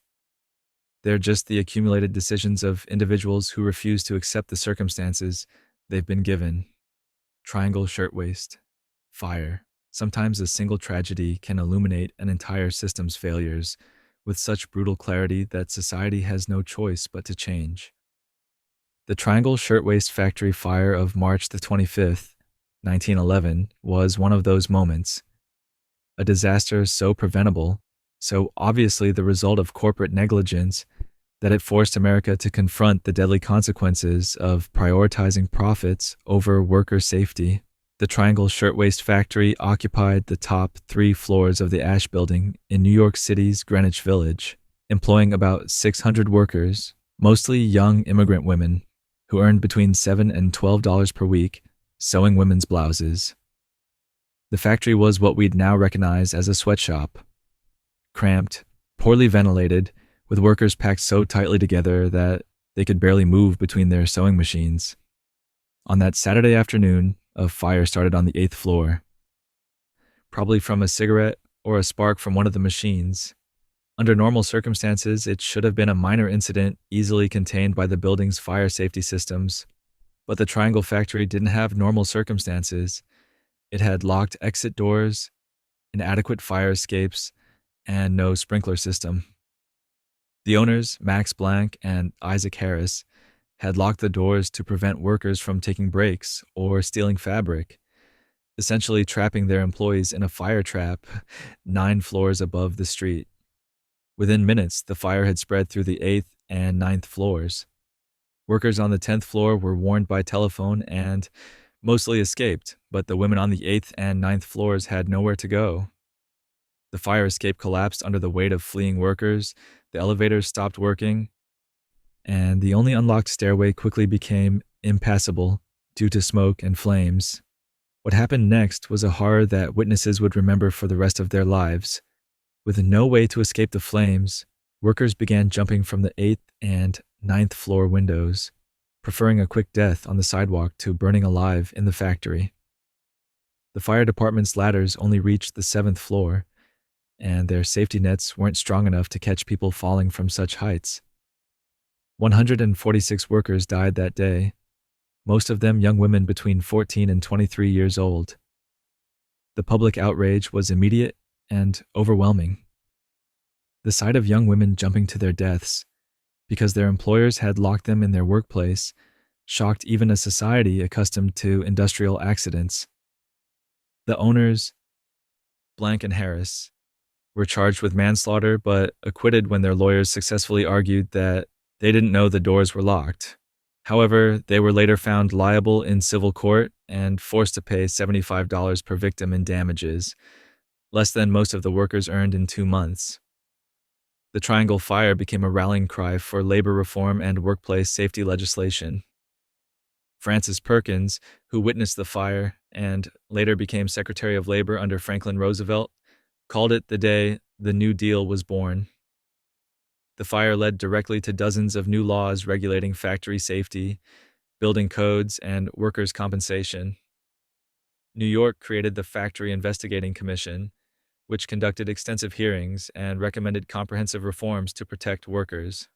They're just the accumulated decisions of individuals who refuse to accept the circumstances they've been given. Triangle shirtwaist. Fire. Sometimes a single tragedy can illuminate an entire system's failures, with such brutal clarity that society has no choice but to change. The Triangle Shirtwaist Factory fire of March the 25th, 1911, was one of those moments. A disaster so preventable, so obviously the result of corporate negligence, that it forced America to confront the deadly consequences of prioritizing profits over worker safety. The Triangle Shirtwaist Factory occupied the top 3 floors of the Ash Building in New York City's Greenwich Village, employing about 600 workers, mostly young immigrant women, who earned between $7 and $12 per week sewing women's blouses. The factory was what we'd now recognize as a sweatshop. Cramped, poorly ventilated, with workers packed so tightly together that they could barely move between their sewing machines. On that Saturday afternoon, a fire started on the 8th floor, probably from a cigarette or a spark from one of the machines. Under normal circumstances, it should have been a minor incident easily contained by the building's fire safety systems. But the Triangle factory didn't have normal circumstances. It had locked exit doors, inadequate fire escapes, and no sprinkler system. The owners, Max Blank and Isaac Harris, had locked the doors to prevent workers from taking breaks or stealing fabric, essentially trapping their employees in a fire trap 9 floors above the street. Within minutes, the fire had spread through the 8th and 9th floors. Workers on the 10th floor were warned by telephone and mostly escaped, but the women on the 8th and 9th floors had nowhere to go. The fire escape collapsed under the weight of fleeing workers, the elevators stopped working, and the only unlocked stairway quickly became impassable due to smoke and flames. What happened next was a horror that witnesses would remember for the rest of their lives. With no way to escape the flames, workers began jumping from the 8th and 9th floor windows, preferring a quick death on the sidewalk to burning alive in the factory. The fire department's ladders only reached the 7th floor, and their safety nets weren't strong enough to catch people falling from such heights. 146 workers died that day, most of them young women between 14 and 23 years old. The public outrage was immediate and overwhelming. The sight of young women jumping to their deaths because their employers had locked them in their workplace shocked even a society accustomed to industrial accidents. The owners, Blank and Harris, were charged with manslaughter but acquitted when their lawyers successfully argued that they didn't know the doors were locked. However, they were later found liable in civil court and forced to pay $75 per victim in damages, less than most of the workers earned in 2 months. The Triangle Fire became a rallying cry for labor reform and workplace safety legislation. Francis Perkins, who witnessed the fire and later became Secretary of Labor under Franklin Roosevelt, called it the day the New Deal was born. The fire led directly to dozens of new laws regulating factory safety, building codes, and workers' compensation. New York created the Factory Investigating Commission, which conducted extensive hearings and recommended comprehensive reforms to protect workers.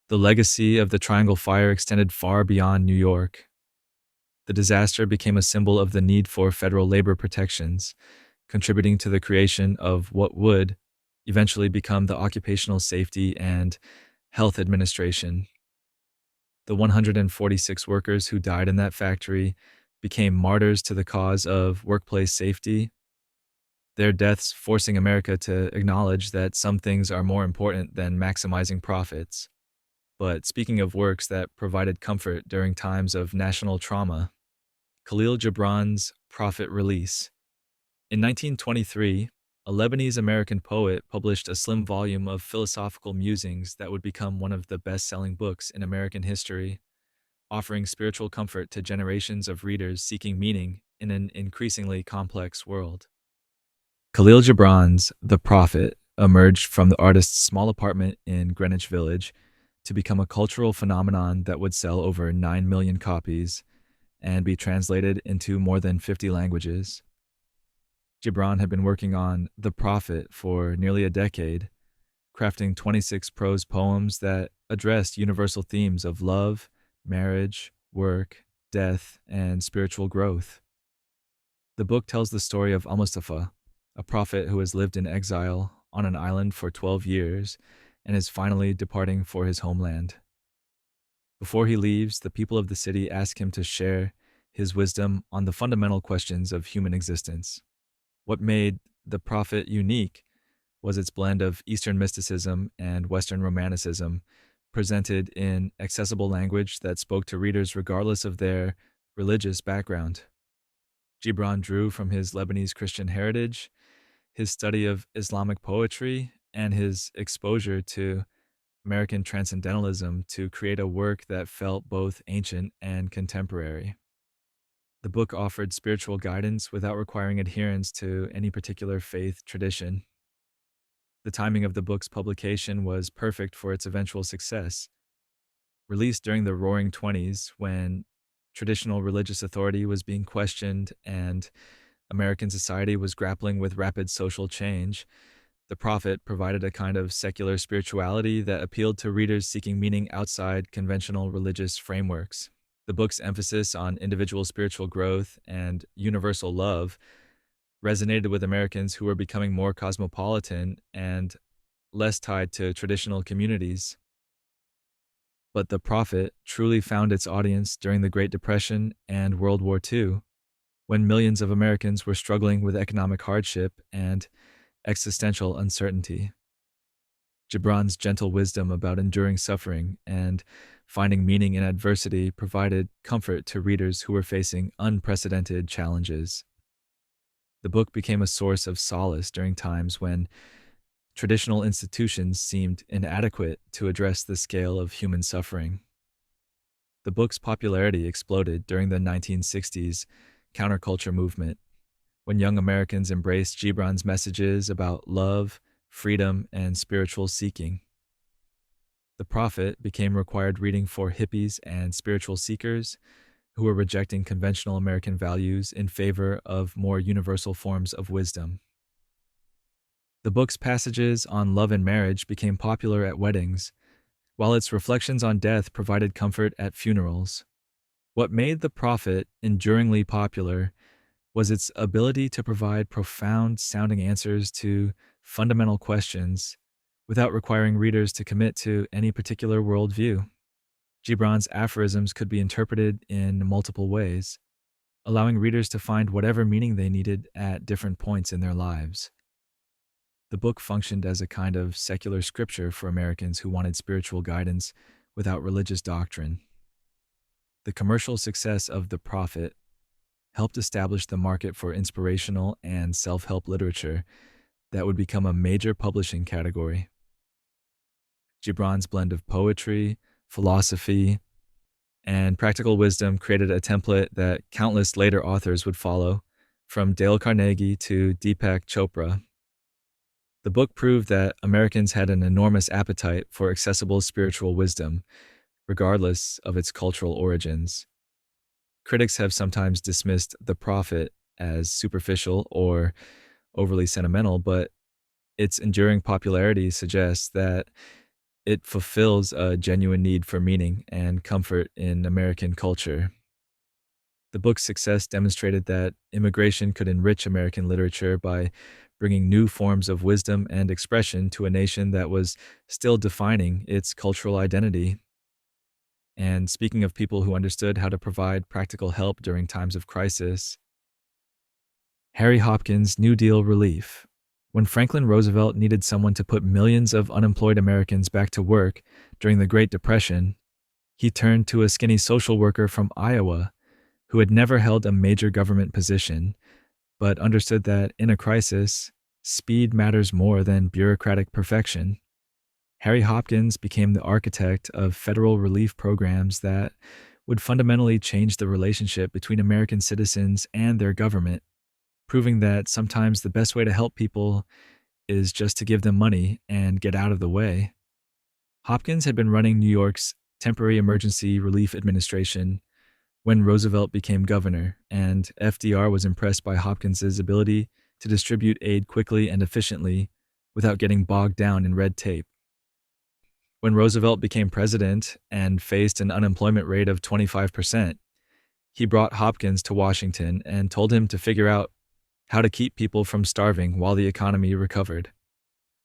The legacy of the Triangle Fire extended far beyond New York. The disaster became a symbol of the need for federal labor protections, contributing to the creation of what would eventually become the Occupational Safety and Health Administration. The 146 workers who died in that factory became martyrs to the cause of workplace safety, their deaths forcing America to acknowledge that some things are more important than maximizing profits. But speaking of works that provided comfort during times of national trauma, Khalil Gibran's Prophet Release. In 1923, a Lebanese-American poet published a slim volume of philosophical musings that would become one of the best-selling books in American history, offering spiritual comfort to generations of readers seeking meaning in an increasingly complex world. Khalil Gibran's The Prophet emerged from the artist's small apartment in Greenwich Village to become a cultural phenomenon that would sell over 9 million copies and be translated into more than 50 languages. Gibran had been working on The Prophet for nearly a decade, crafting 26 prose poems that addressed universal themes of love, marriage, work, death, and spiritual growth. The book tells the story of Al-Mustafa, a prophet who has lived in exile on an island for 12 years and is finally departing for his homeland. Before he leaves, the people of the city ask him to share his wisdom on the fundamental questions of human existence. What made The Prophet unique was its blend of Eastern mysticism and Western romanticism, presented in accessible language that spoke to readers regardless of their religious background. Gibran drew from his Lebanese Christian heritage, his study of Islamic poetry, and his exposure to American transcendentalism to create a work that felt both ancient and contemporary. The book offered spiritual guidance without requiring adherence to any particular faith tradition. The timing of the book's publication was perfect for its eventual success. Released during the Roaring Twenties, when traditional religious authority was being questioned and American society was grappling with rapid social change, The Prophet provided a kind of secular spirituality that appealed to readers seeking meaning outside conventional religious frameworks. The book's emphasis on individual spiritual growth and universal love resonated with Americans who were becoming more cosmopolitan and less tied to traditional communities. But The Prophet truly found its audience during the Great Depression and World War II, when millions of Americans were struggling with economic hardship and existential uncertainty. Gibran's gentle wisdom about enduring suffering and finding meaning in adversity provided comfort to readers who were facing unprecedented challenges. The book became a source of solace during times when traditional institutions seemed inadequate to address the scale of human suffering. The book's popularity exploded during the 1960s counterculture movement, when young Americans embraced Gibran's messages about love, freedom, and spiritual seeking. The Prophet became required reading for hippies and spiritual seekers who were rejecting conventional American values in favor of more universal forms of wisdom. The book's passages on love and marriage became popular at weddings, while its reflections on death provided comfort at funerals. What made The Prophet enduringly popular was its ability to provide profound-sounding answers to fundamental questions without requiring readers to commit to any particular worldview. Gibran's aphorisms could be interpreted in multiple ways, allowing readers to find whatever meaning they needed at different points in their lives. The book functioned as a kind of secular scripture for Americans who wanted spiritual guidance without religious doctrine. The commercial success of The Prophet helped establish the market for inspirational and self-help literature that would become a major publishing category. Gibran's blend of poetry, philosophy, and practical wisdom created a template that countless later authors would follow, from Dale Carnegie to Deepak Chopra. The book proved that Americans had an enormous appetite for accessible spiritual wisdom, regardless of its cultural origins. Critics have sometimes dismissed The Prophet as superficial or overly sentimental, but its enduring popularity suggests that it fulfills a genuine need for meaning and comfort in American culture. The book's success demonstrated that immigration could enrich American literature by bringing new forms of wisdom and expression to a nation that was still defining its cultural identity. And speaking of people who understood how to provide practical help during times of crisis, Harry Hopkins' New Deal relief. When Franklin Roosevelt needed someone to put millions of unemployed Americans back to work during the Great Depression, he turned to a skinny social worker from Iowa who had never held a major government position, but understood that in a crisis, speed matters more than bureaucratic perfection. Harry Hopkins became the architect of federal relief programs that would fundamentally change the relationship between American citizens and their government, proving that sometimes the best way to help people is just to give them money and get out of the way. Hopkins had been running New York's Temporary Emergency Relief Administration when Roosevelt became governor, and FDR was impressed by Hopkins's ability to distribute aid quickly and efficiently without getting bogged down in red tape. When Roosevelt became president and faced an unemployment rate of 25%, he brought Hopkins to Washington and told him to figure out how to keep people from starving while the economy recovered.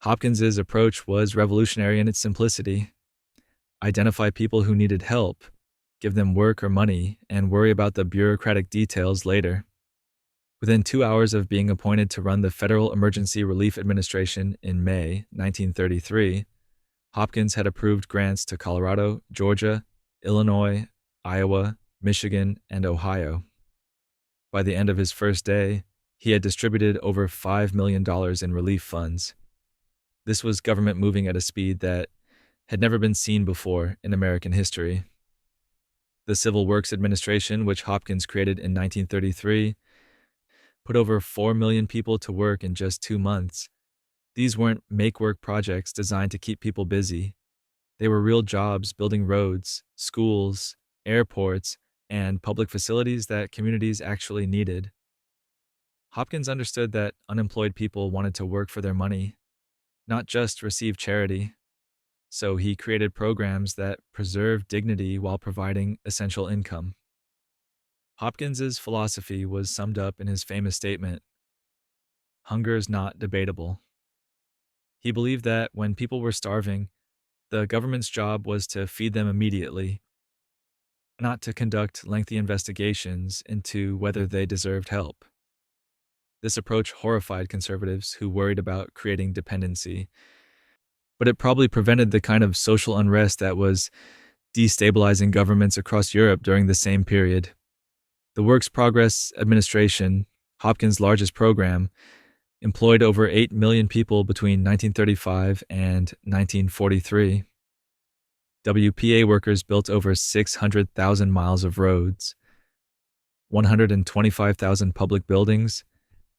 Hopkins's approach was revolutionary in its simplicity. Identify people who needed help, give them work or money, and worry about the bureaucratic details later. Within 2 hours of being appointed to run the Federal Emergency Relief Administration in May 1933, Hopkins had approved grants to Colorado, Georgia, Illinois, Iowa, Michigan, and Ohio. By the end of his first day, he had distributed over $5 million in relief funds. This was government moving at a speed that had never been seen before in American history. The Civil Works Administration, which Hopkins created in 1933, put over 4 million people to work in just 2 months. These weren't make-work projects designed to keep people busy. They were real jobs building roads, schools, airports, and public facilities that communities actually needed. Hopkins understood that unemployed people wanted to work for their money, not just receive charity. So he created programs that preserved dignity while providing essential income. Hopkins's philosophy was summed up in his famous statement, "Hunger is not debatable." He believed that when people were starving, the government's job was to feed them immediately, not to conduct lengthy investigations into whether they deserved help. This approach horrified conservatives who worried about creating dependency, but it probably prevented the kind of social unrest that was destabilizing governments across Europe during the same period. The Works Progress Administration, Hopkins' largest program, employed over 8 million people between 1935 and 1943. WPA workers built over 600,000 miles of roads, 125,000 public buildings,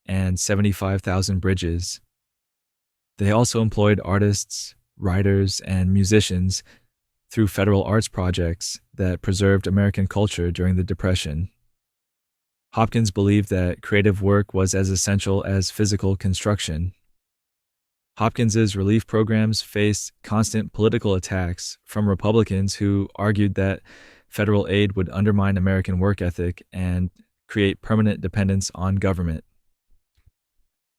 and 75,000 bridges. They also employed artists, writers, and musicians through federal arts projects that preserved American culture during the Depression. Hopkins believed that creative work was as essential as physical construction. Hopkins's relief programs faced constant political attacks from Republicans who argued that federal aid would undermine American work ethic and create permanent dependence on government.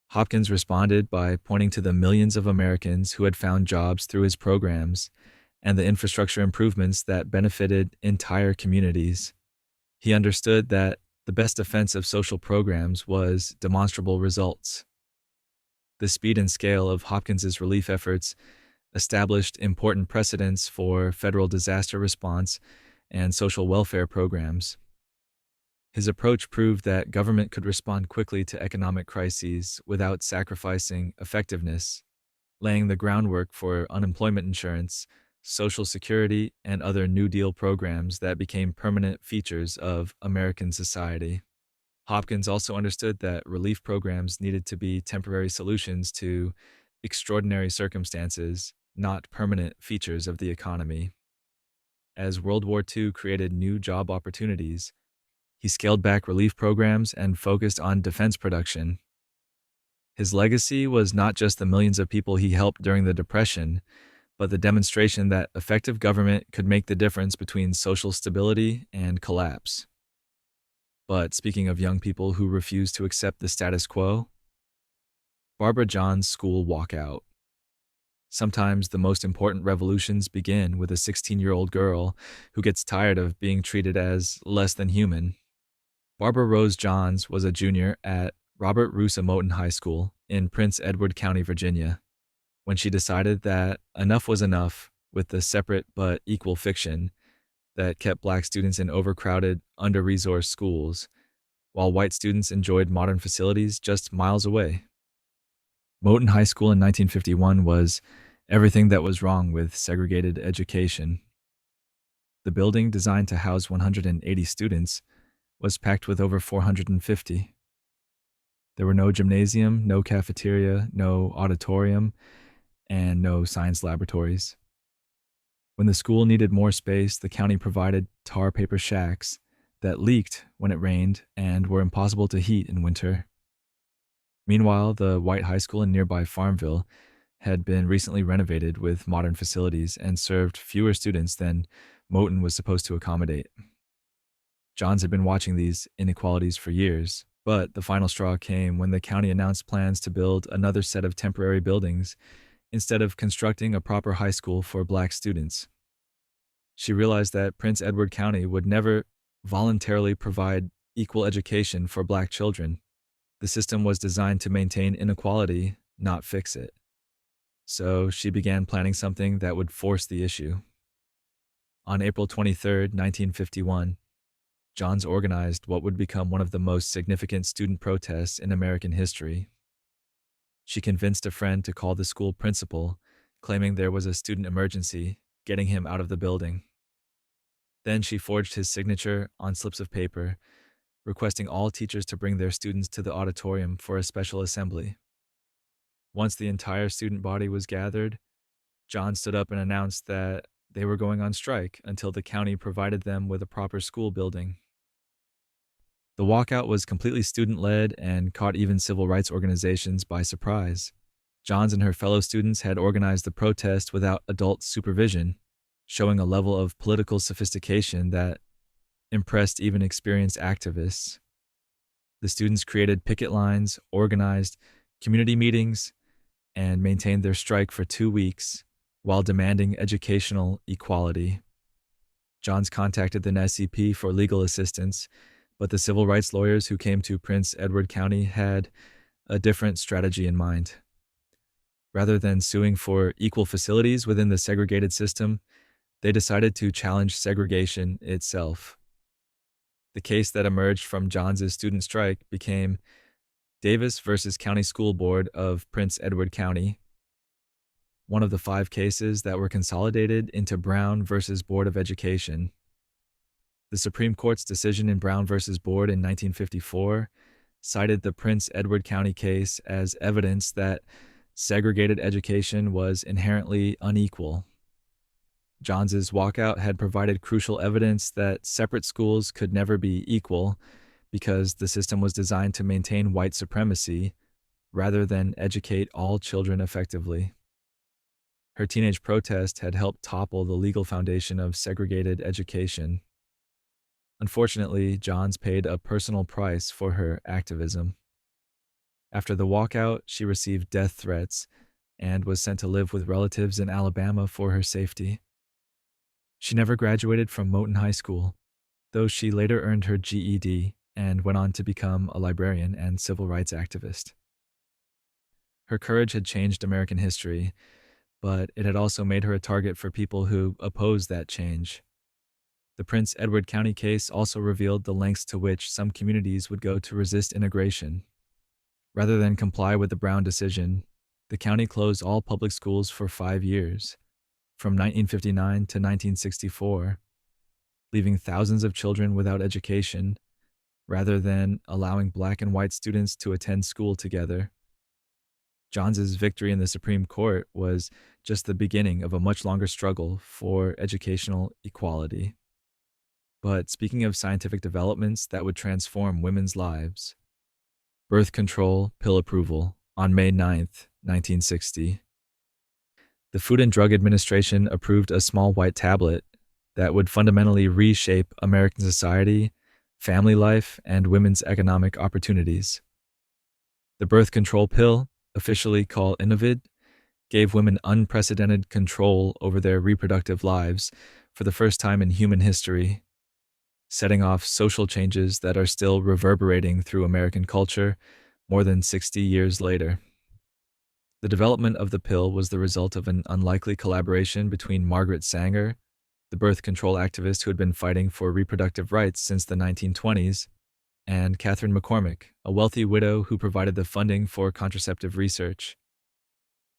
Hopkins responded by pointing to the millions of Americans who had found jobs through his programs and the infrastructure improvements that benefited entire communities. He understood that the best defense of social programs was demonstrable results. The speed and scale of Hopkins's relief efforts established important precedents for federal disaster response and social welfare programs. His approach proved that government could respond quickly to economic crises without sacrificing effectiveness, laying the groundwork for unemployment insurance, Social Security, and other New Deal programs that became permanent features of American society. Hopkins also understood that relief programs needed to be temporary solutions to extraordinary circumstances, not permanent features of the economy. As World War II created new job opportunities, he scaled back relief programs and focused on defense production. His legacy was not just the millions of people he helped during the Depression, but the demonstration that effective government could make the difference between social stability and collapse. But speaking of young people who refuse to accept the status quo, Barbara John's school walkout. Sometimes the most important revolutions begin with a 16-year-old girl who gets tired of being treated as less than human. Barbara Rose Johns was a junior at Robert Russa Moton High School in Prince Edward County, Virginia, when she decided that enough was enough with the separate but equal fiction that kept Black students in overcrowded, under-resourced schools, while white students enjoyed modern facilities just miles away. Moton High School in 1951 was everything that was wrong with segregated education. The building, designed to house 180 students, was packed with over 450. There were no gymnasium, no cafeteria, no auditorium, and no science laboratories. When the school needed more space, the county provided tar paper shacks that leaked when it rained and were impossible to heat in winter. Meanwhile, the white high school in nearby Farmville had been recently renovated with modern facilities and served fewer students than Moton was supposed to accommodate. Johns had been watching these inequalities for years, but the final straw came when the county announced plans to build another set of temporary buildings instead of constructing a proper high school for black students. She realized that Prince Edward County would never voluntarily provide equal education for black children. The system was designed to maintain inequality, not fix it. So she began planning something that would force the issue. On April 23, 1951, Johns organized what would become one of the most significant student protests in American history. She convinced a friend to call the school principal, claiming there was a student emergency, getting him out of the building. Then she forged his signature on slips of paper, requesting all teachers to bring their students to the auditorium for a special assembly. Once the entire student body was gathered, John stood up and announced that they were going on strike until the county provided them with a proper school building. The walkout was completely student-led and caught even civil rights organizations by surprise. Johns and her fellow students had organized the protest without adult supervision, showing a level of political sophistication that impressed even experienced activists. The students created picket lines, organized community meetings, and maintained their strike for 2 weeks while demanding educational equality. Johns contacted the NSCP for legal assistance, but the civil rights lawyers who came to Prince Edward County had a different strategy in mind. Rather than suing for equal facilities within the segregated system, they decided to challenge segregation itself. The case that emerged from Johns' student strike became Davis versus County School Board of Prince Edward County, one of the 5 cases that were consolidated into Brown versus Board of Education. The Supreme Court's decision in Brown versus Board in 1954 cited the Prince Edward County case as evidence that segregated education was inherently unequal. Johns' walkout had provided crucial evidence that separate schools could never be equal because the system was designed to maintain white supremacy rather than educate all children effectively. Her teenage protest had helped topple the legal foundation of segregated education. Unfortunately, Johns paid a personal price for her activism. After the walkout, she received death threats and was sent to live with relatives in Alabama for her safety. She never graduated from Moton High School, though she later earned her GED and went on to become a librarian and civil rights activist. Her courage had changed American history, but it had also made her a target for people who opposed that change. The Prince Edward County case also revealed the lengths to which some communities would go to resist integration. Rather than comply with the Brown decision, the county closed all public schools for 5 years, from 1959 to 1964, leaving thousands of children without education, rather than allowing black and white students to attend school together. Johns' victory in the Supreme Court was just the beginning of a much longer struggle for educational equality. But speaking of scientific developments that would transform women's lives, birth control pill approval on May 9, 1960. The Food and Drug Administration approved a small white tablet that would fundamentally reshape American society, family life, and women's economic opportunities. The birth control pill, officially called Innovid, gave women unprecedented control over their reproductive lives for the first time in human history, setting off social changes that are still reverberating through American culture more than 60 years later. The development of the pill was the result of an unlikely collaboration between Margaret Sanger, the birth control activist who had been fighting for reproductive rights since the 1920s, and Catherine McCormick, a wealthy widow who provided the funding for contraceptive research.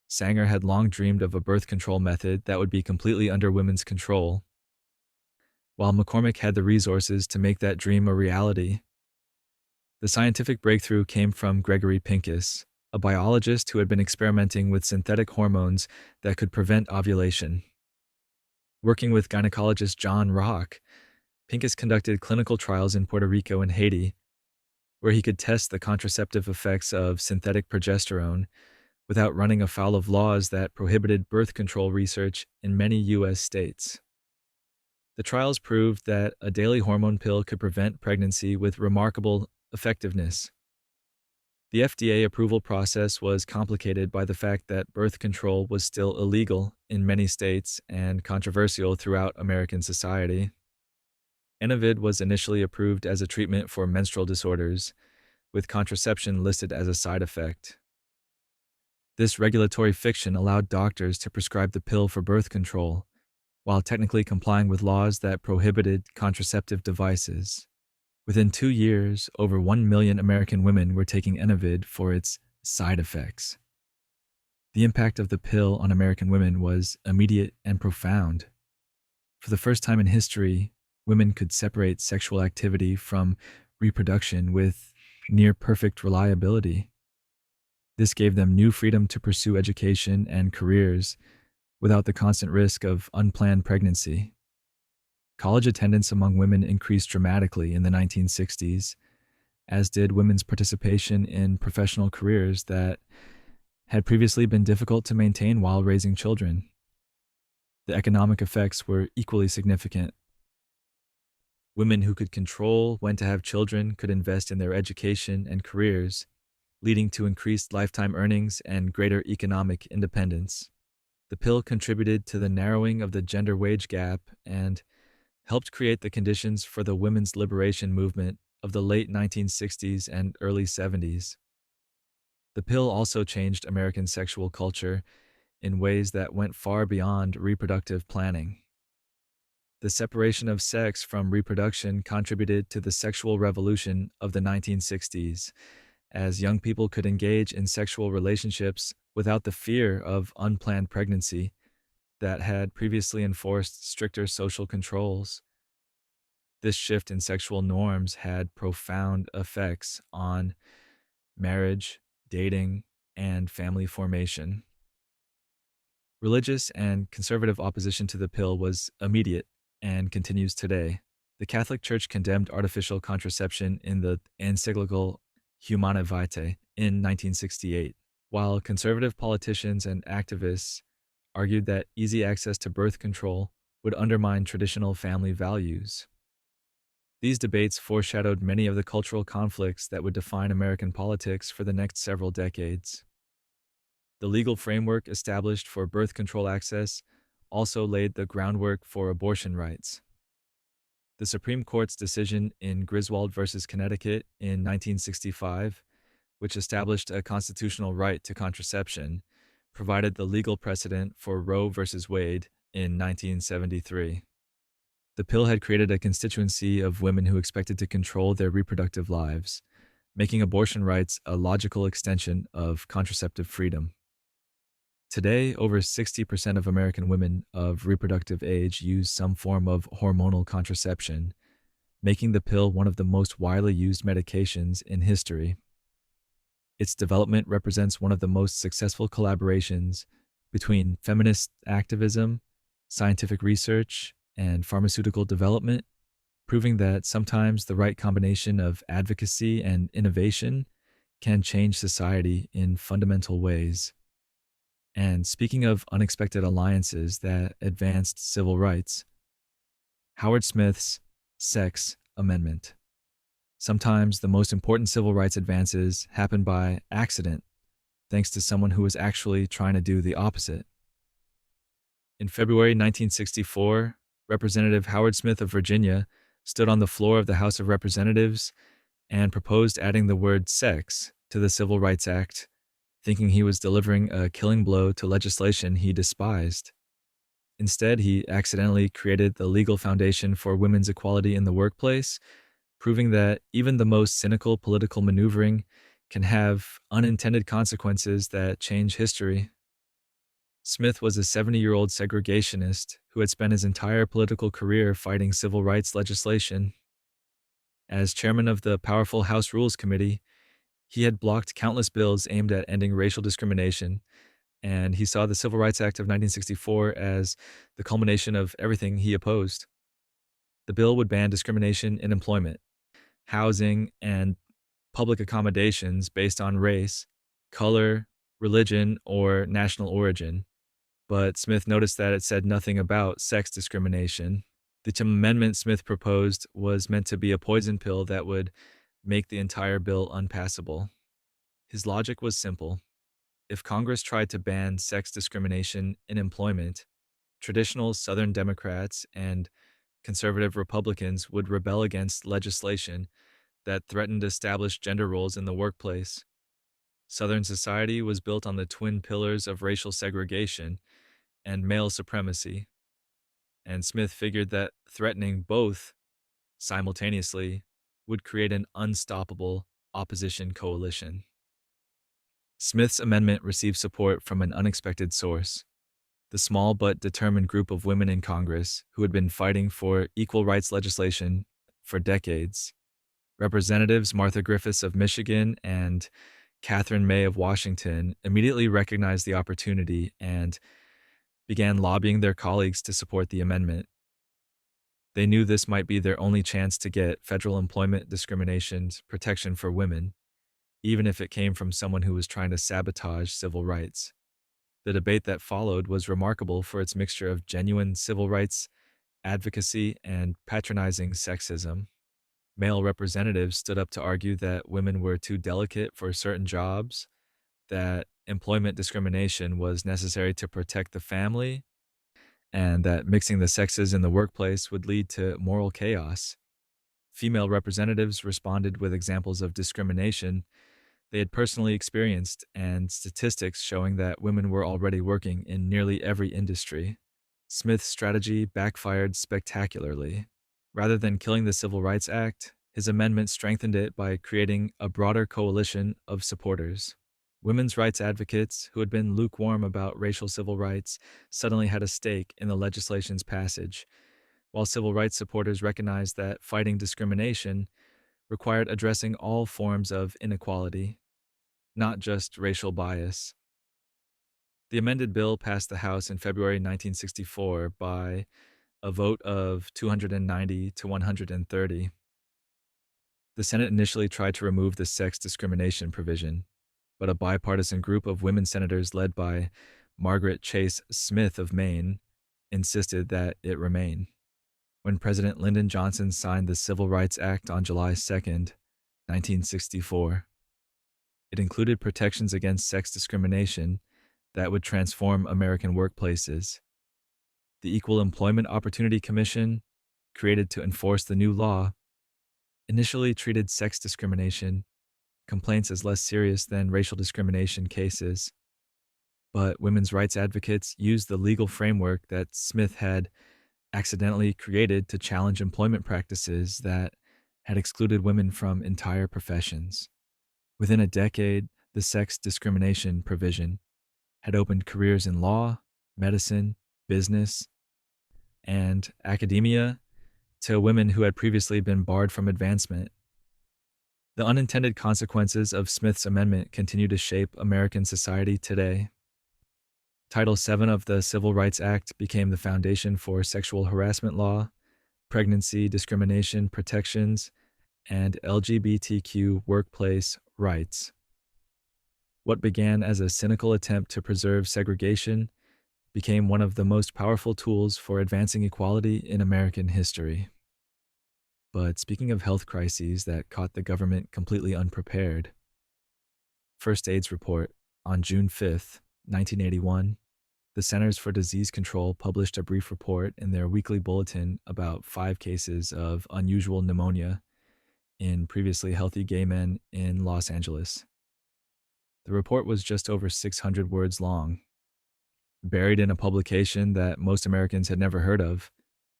Sanger had long dreamed of a birth control method that would be completely under women's control, while McCormick had the resources to make that dream a reality. The scientific breakthrough came from Gregory Pincus, a biologist who had been experimenting with synthetic hormones that could prevent ovulation. Working with gynecologist John Rock, Pincus conducted clinical trials in Puerto Rico and Haiti, where he could test the contraceptive effects of synthetic progesterone without running afoul of laws that prohibited birth control research in many U.S. states. The trials proved that a daily hormone pill could prevent pregnancy with remarkable effectiveness. The FDA approval process was complicated by the fact that birth control was still illegal in many states and controversial throughout American society. Enovid was initially approved as a treatment for menstrual disorders, with contraception listed as a side effect. This regulatory fiction allowed doctors to prescribe the pill for birth control, while technically complying with laws that prohibited contraceptive devices. Within 2 years, over 1 million American women were taking Enovid for its side effects. The impact of the pill on American women was immediate and profound. For the first time in history, women could separate sexual activity from reproduction with near perfect reliability. This gave them new freedom to pursue education and careers without the constant risk of unplanned pregnancy. College attendance among women increased dramatically in the 1960s, as did women's participation in professional careers that had previously been difficult to maintain while raising children. The economic effects were equally significant. Women who could control when to have children could invest in their education and careers, leading to increased lifetime earnings and greater economic independence. The pill contributed to the narrowing of the gender wage gap and helped create the conditions for the women's liberation movement of the late 1960s and early 70s. The pill also changed American sexual culture in ways that went far beyond reproductive planning. The separation of sex from reproduction contributed to the sexual revolution of the 1960s, as young people could engage in sexual relationships without the fear of unplanned pregnancy that had previously enforced stricter social controls. This shift in sexual norms had profound effects on marriage, dating, and family formation. Religious and conservative opposition to the pill was immediate and continues today. The Catholic Church condemned artificial contraception in the encyclical Humanae Vitae in 1968, while conservative politicians and activists argued that easy access to birth control would undermine traditional family values. These debates foreshadowed many of the cultural conflicts that would define American politics for the next several decades. The legal framework established for birth control access also laid the groundwork for abortion rights. The Supreme Court's decision in Griswold v. Connecticut in 1965, which established a constitutional right to contraception, provided the legal precedent for Roe v. Wade in 1973. The pill had created a constituency of women who expected to control their reproductive lives, making abortion rights a logical extension of contraceptive freedom. Today, over 60% of American women of reproductive age use some form of hormonal contraception, making the pill one of the most widely used medications in history. Its development represents one of the most successful collaborations between feminist activism, scientific research, and pharmaceutical development, proving that sometimes the right combination of advocacy and innovation can change society in fundamental ways. And speaking of unexpected alliances that advanced civil rights, Howard Smith's Sex Amendment. Sometimes the most important civil rights advances happen by accident, thanks to someone who was actually trying to do the opposite. In February 1964, Representative Howard Smith of Virginia stood on the floor of the House of Representatives and proposed adding the word sex to the Civil Rights Act, thinking he was delivering a killing blow to legislation he despised. Instead, he accidentally created the legal foundation for women's equality in the workplace, proving that even the most cynical political maneuvering can have unintended consequences that change history. Smith was a 70-year-old segregationist who had spent his entire political career fighting civil rights legislation. As chairman of the powerful House Rules Committee, he had blocked countless bills aimed at ending racial discrimination, and he saw the Civil Rights Act of 1964 as the culmination of everything he opposed. The bill would ban discrimination in employment, housing, and public accommodations based on race, color, religion, or national origin. But Smith noticed that it said nothing about sex discrimination. The amendment Smith proposed was meant to be a poison pill that would make the entire bill unpassable. His logic was simple. If Congress tried to ban sex discrimination in employment, traditional Southern Democrats and conservative Republicans would rebel against legislation that threatened established gender roles in the workplace. Southern society was built on the twin pillars of racial segregation and male supremacy, and Smith figured that threatening both simultaneously would create an unstoppable opposition coalition. Smith's amendment received support from an unexpected source: the small but determined group of women in Congress who had been fighting for equal rights legislation for decades. Representatives Martha Griffiths of Michigan and Catherine May of Washington immediately recognized the opportunity and began lobbying their colleagues to support the amendment. They knew this might be their only chance to get federal employment discrimination protection for women, even if it came from someone who was trying to sabotage civil rights. The debate that followed was remarkable for its mixture of genuine civil rights advocacy and patronizing sexism. Male representatives stood up to argue that women were too delicate for certain jobs, that employment discrimination was necessary to protect the family, and that mixing the sexes in the workplace would lead to moral chaos. Female representatives responded with examples of discrimination they had personally experienced and statistics showing that women were already working in nearly every industry. Smith's strategy backfired spectacularly. Rather than killing the Civil Rights Act, his amendment strengthened it by creating a broader coalition of supporters. Women's rights advocates who had been lukewarm about racial civil rights suddenly had a stake in the legislation's passage, while civil rights supporters recognized that fighting discrimination required addressing all forms of inequality, not just racial bias. The amended bill passed the House in February 1964 by a vote of 290 to 130. The Senate initially tried to remove the sex discrimination provision, but a bipartisan group of women senators led by Margaret Chase Smith of Maine insisted that it remain. When President Lyndon Johnson signed the Civil Rights Act on July 2nd, 1964, it included protections against sex discrimination that would transform American workplaces. The Equal Employment Opportunity Commission, created to enforce the new law, initially treated sex discrimination complaints as less serious than racial discrimination cases. But women's rights advocates used the legal framework that Smith had accidentally created to challenge employment practices that had excluded women from entire professions. Within a decade, the sex discrimination provision had opened careers in law, medicine, business, and academia to women who had previously been barred from advancement. The unintended consequences of Smith's amendment continue to shape American society today. Title VII of the Civil Rights Act became the foundation for sexual harassment law, pregnancy discrimination protections, and LGBTQ workplace rights. What began as a cynical attempt to preserve segregation became one of the most powerful tools for advancing equality in American history. But speaking of health crises that caught the government completely unprepared, First AIDS Report on June 5th, 1981, the Centers for Disease Control published a brief report in their weekly bulletin about 5 cases of unusual pneumonia in previously healthy gay men in Los Angeles. The report was just over 600 words long, buried in a publication that most Americans had never heard of,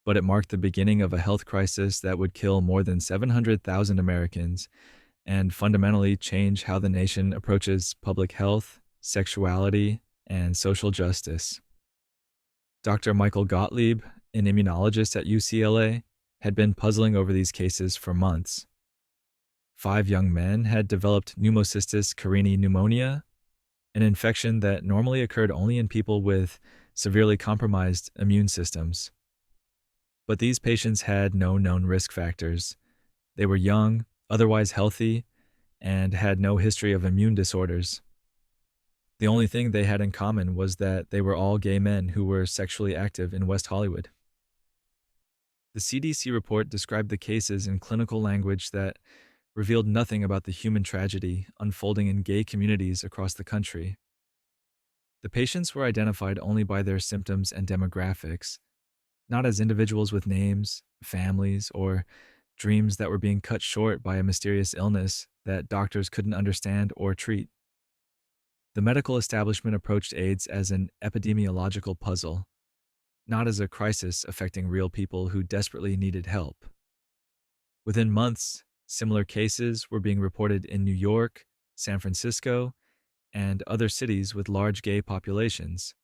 but it marked the beginning of a health crisis that would kill more than 700,000 Americans and fundamentally change how the nation approaches public health, sexuality, and social justice. Dr. Michael Gottlieb, an immunologist at UCLA, had been puzzling over these cases for months. 5 young men had developed pneumocystis carinii pneumonia, an infection that normally occurred only in people with severely compromised immune systems. But these patients had no known risk factors. They were young, otherwise healthy, and had no history of immune disorders. The only thing they had in common was that they were all gay men who were sexually active in West Hollywood. The CDC report described the cases in clinical language that revealed nothing about the human tragedy unfolding in gay communities across the country. The patients were identified only by their symptoms and demographics, not as individuals with names, families, or dreams that were being cut short by a mysterious illness that doctors couldn't understand or treat. The medical establishment approached AIDS as an epidemiological puzzle, not as a crisis affecting real people who desperately needed help. Within months, similar cases were being reported in New York, San Francisco, and other cities with large gay populations.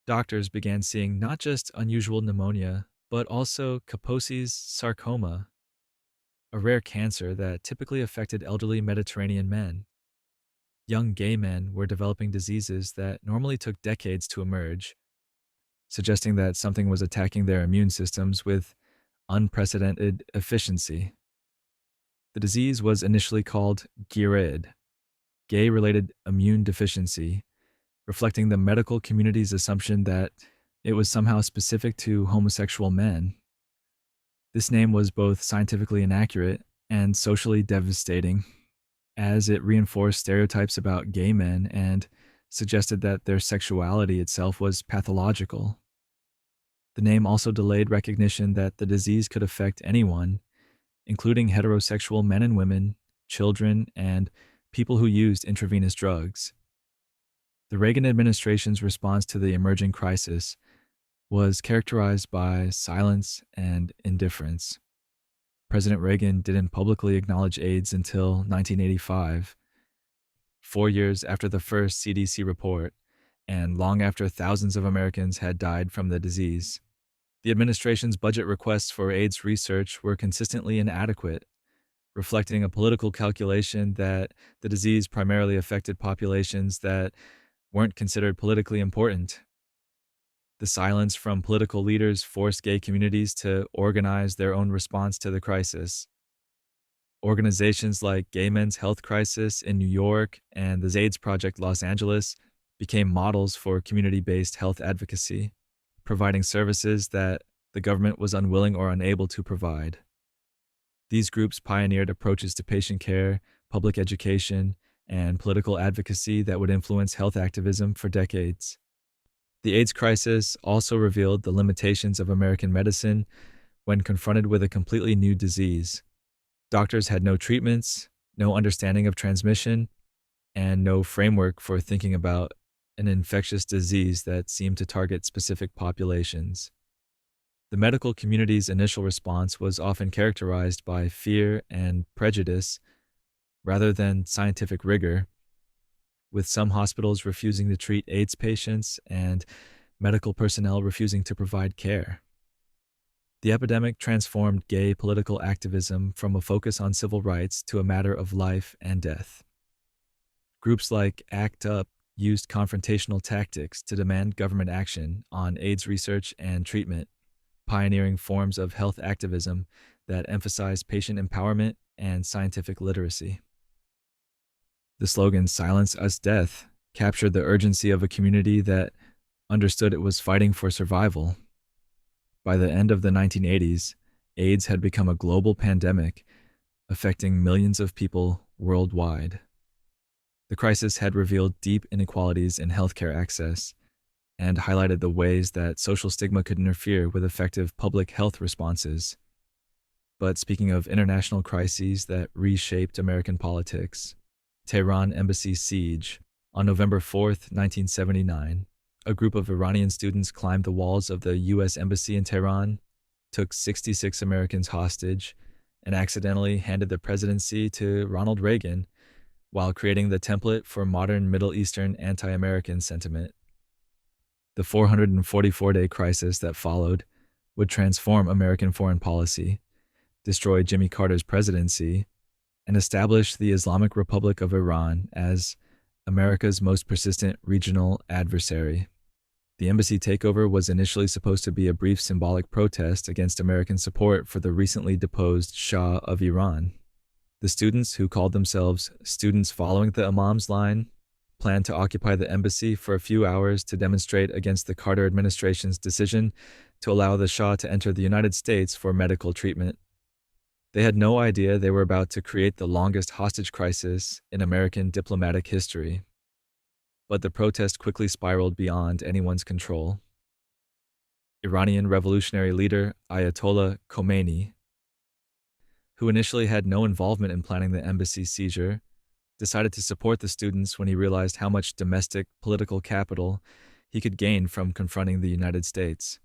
Doctors began seeing not just unusual pneumonia, but also Kaposi's sarcoma, a rare cancer that typically affected elderly Mediterranean men. Young gay men were developing diseases that normally took decades to emerge, suggesting that something was attacking their immune systems with unprecedented efficiency. The disease was initially called GIRID, gay-related immune deficiency, reflecting the medical community's assumption that it was somehow specific to homosexual men. This name was both scientifically inaccurate and socially devastating, as it reinforced stereotypes about gay men and suggested that their sexuality itself was pathological. The name also delayed recognition that the disease could affect anyone, including heterosexual men and women, children, and people who used intravenous drugs. The Reagan administration's response to the emerging crisis was characterized by silence and indifference. President Reagan didn't publicly acknowledge AIDS until 1985, 4 years after the first CDC report, and long after thousands of Americans had died from the disease. The administration's budget requests for AIDS research were consistently inadequate, reflecting a political calculation that the disease primarily affected populations that weren't considered politically important. The silence from political leaders forced gay communities to organize their own response to the crisis. Organizations like Gay Men's Health Crisis in New York and the AIDS Project Los Angeles became models for community-based health advocacy, providing services that the government was unwilling or unable to provide. These groups pioneered approaches to patient care, public education, and political advocacy that would influence health activism for decades. The AIDS crisis also revealed the limitations of American medicine when confronted with a completely new disease. Doctors had no treatments, no understanding of transmission, and no framework for thinking about an infectious disease that seemed to target specific populations. The medical community's initial response was often characterized by fear and prejudice rather than scientific rigor, with some hospitals refusing to treat AIDS patients and medical personnel refusing to provide care. The epidemic transformed gay political activism from a focus on civil rights to a matter of life and death. Groups like ACT UP used confrontational tactics to demand government action on AIDS research and treatment, pioneering forms of health activism that emphasize patient empowerment and scientific literacy. The slogan "Silence Us Death" captured the urgency of a community that understood it was fighting for survival. By the end of the 1980s, AIDS had become a global pandemic, affecting millions of people worldwide. The crisis had revealed deep inequalities in healthcare access and highlighted the ways that social stigma could interfere with effective public health responses. But speaking of international crises that reshaped American politics, Tehran embassy siege. On November 4th, 1979, a group of Iranian students climbed the walls of the U.S. Embassy in Tehran, took 66 Americans hostage, and accidentally handed the presidency to Ronald Reagan while creating the template for modern Middle Eastern anti-American sentiment. The 444-day crisis that followed would transform American foreign policy, destroy Jimmy Carter's presidency, and establish the Islamic Republic of Iran as America's most persistent regional adversary. The embassy takeover was initially supposed to be a brief symbolic protest against American support for the recently deposed Shah of Iran. The students, who called themselves Students Following the Imam's Line, planned to occupy the embassy for a few hours to demonstrate against the Carter administration's decision to allow the Shah to enter the United States for medical treatment. They had no idea they were about to create the longest hostage crisis in American diplomatic history. But the protest quickly spiraled beyond anyone's control. Iranian revolutionary leader Ayatollah Khomeini, who initially had no involvement in planning the embassy seizure, decided to support the students when he realized how much domestic political capital he could gain from confronting the United States.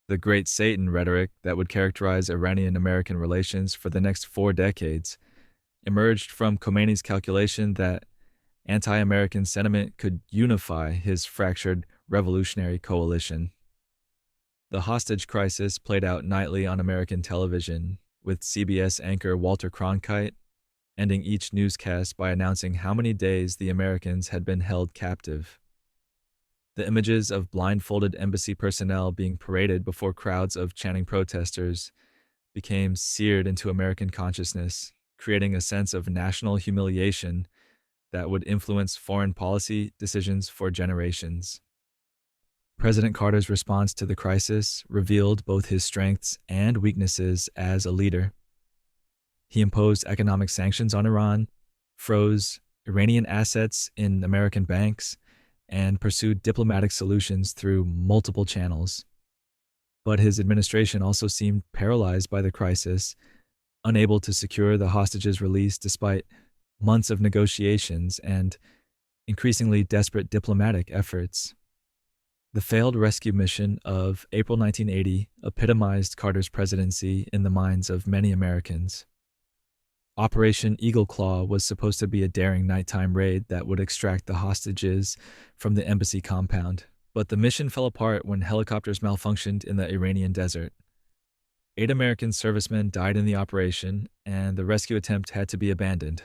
The Great Satan rhetoric that would characterize Iranian-American relations for the next 4 decades emerged from Khomeini's calculation that anti-American sentiment could unify his fractured revolutionary coalition. The hostage crisis played out nightly on American television, with CBS anchor Walter Cronkite ending each newscast by announcing how many days the Americans had been held captive. The images of blindfolded embassy personnel being paraded before crowds of chanting protesters became seared into American consciousness, creating a sense of national humiliation that would influence foreign policy decisions for generations. President Carter's response to the crisis revealed both his strengths and weaknesses as a leader. He imposed economic sanctions on Iran, froze Iranian assets in American banks, and pursued diplomatic solutions through multiple channels. But his administration also seemed paralyzed by the crisis, unable to secure the hostages' release despite months of negotiations and increasingly desperate diplomatic efforts. The failed rescue mission of April 1980 epitomized Carter's presidency in the minds of many Americans. Operation Eagle Claw was supposed to be a daring nighttime raid that would extract the hostages from the embassy compound, but the mission fell apart when helicopters malfunctioned in the Iranian desert. 8 American servicemen died in the operation, and the rescue attempt had to be abandoned,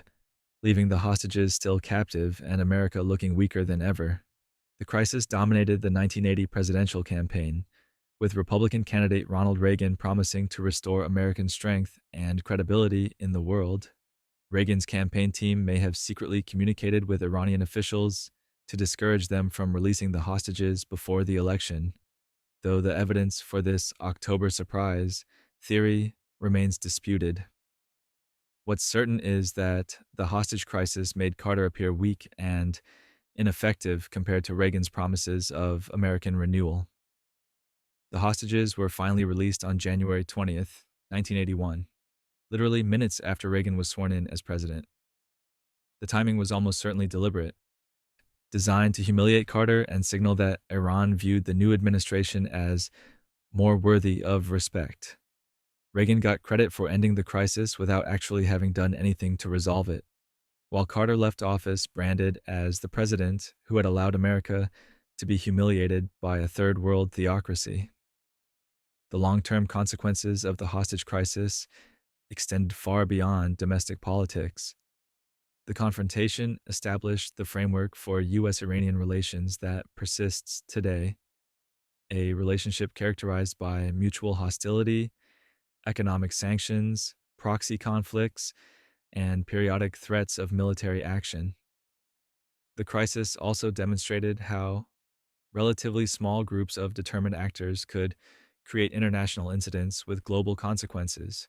leaving the hostages still captive and America looking weaker than ever. The crisis dominated the 1980 presidential campaign, with Republican candidate Ronald Reagan promising to restore American strength and credibility in the world. Reagan's campaign team may have secretly communicated with Iranian officials to discourage them from releasing the hostages before the election, though the evidence for this October surprise theory remains disputed. What's certain is that the hostage crisis made Carter appear weak and ineffective compared to Reagan's promises of American renewal. The hostages were finally released on January 20th, 1981, literally minutes after Reagan was sworn in as president. The timing was almost certainly deliberate, designed to humiliate Carter and signal that Iran viewed the new administration as more worthy of respect. Reagan got credit for ending the crisis without actually having done anything to resolve it, while Carter left office branded as the president who had allowed America to be humiliated by a third world theocracy. The long-term consequences of the hostage crisis extended far beyond domestic politics. The confrontation established the framework for U.S.-Iranian relations that persists today, a relationship characterized by mutual hostility, economic sanctions, proxy conflicts, and periodic threats of military action. The crisis also demonstrated how relatively small groups of determined actors could create international incidents with global consequences.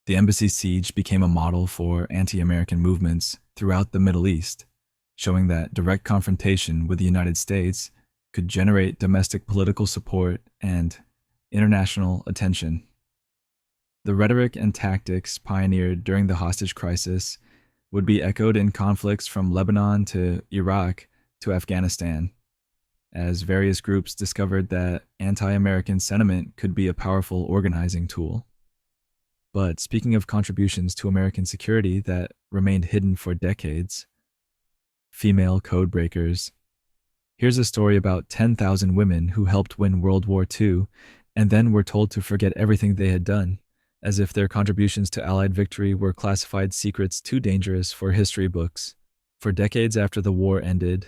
The embassy siege became a model for anti-American movements throughout the Middle East, showing that direct confrontation with the United States could generate domestic political support and international attention. The rhetoric and tactics pioneered during the hostage crisis would be echoed in conflicts from Lebanon to Iraq to Afghanistan, as various groups discovered that anti-American sentiment could be a powerful organizing tool. But speaking of contributions to American security that remained hidden for decades, female codebreakers. Here's a story about 10,000 women who helped win World War II and then were told to forget everything they had done, as if their contributions to Allied victory were classified secrets too dangerous for history books. For decades after the war ended,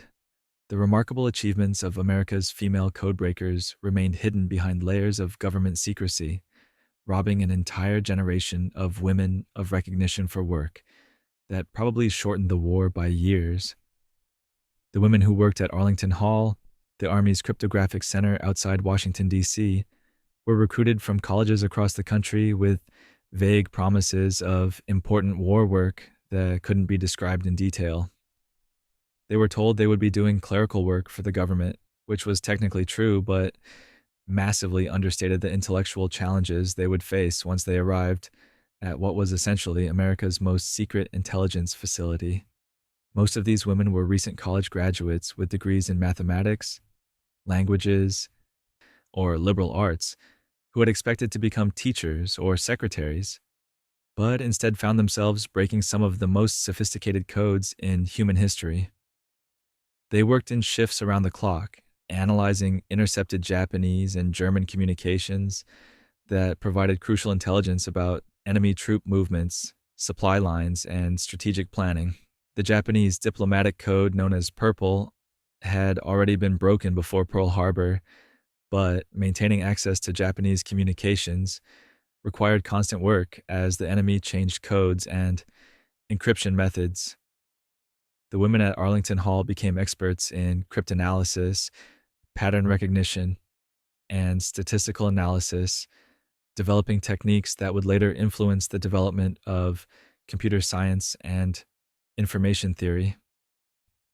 the remarkable achievements of America's female codebreakers remained hidden behind layers of government secrecy, robbing an entire generation of women of recognition for work that probably shortened the war by years. The women who worked at Arlington Hall, the Army's cryptographic center outside Washington, D.C., were recruited from colleges across the country with vague promises of important war work that couldn't be described in detail. They were told they would be doing clerical work for the government, which was technically true, but massively understated the intellectual challenges they would face once they arrived at what was essentially America's most secret intelligence facility. Most of these women were recent college graduates with degrees in mathematics, languages, or liberal arts who had expected to become teachers or secretaries, but instead found themselves breaking some of the most sophisticated codes in human history. They worked in shifts around the clock, analyzing intercepted Japanese and German communications that provided crucial intelligence about enemy troop movements, supply lines, and strategic planning. The Japanese diplomatic code known as Purple had already been broken before Pearl Harbor, but maintaining access to Japanese communications required constant work as the enemy changed codes and encryption methods. The women at Arlington Hall became experts in cryptanalysis, pattern recognition, and statistical analysis, developing techniques that would later influence the development of computer science and information theory.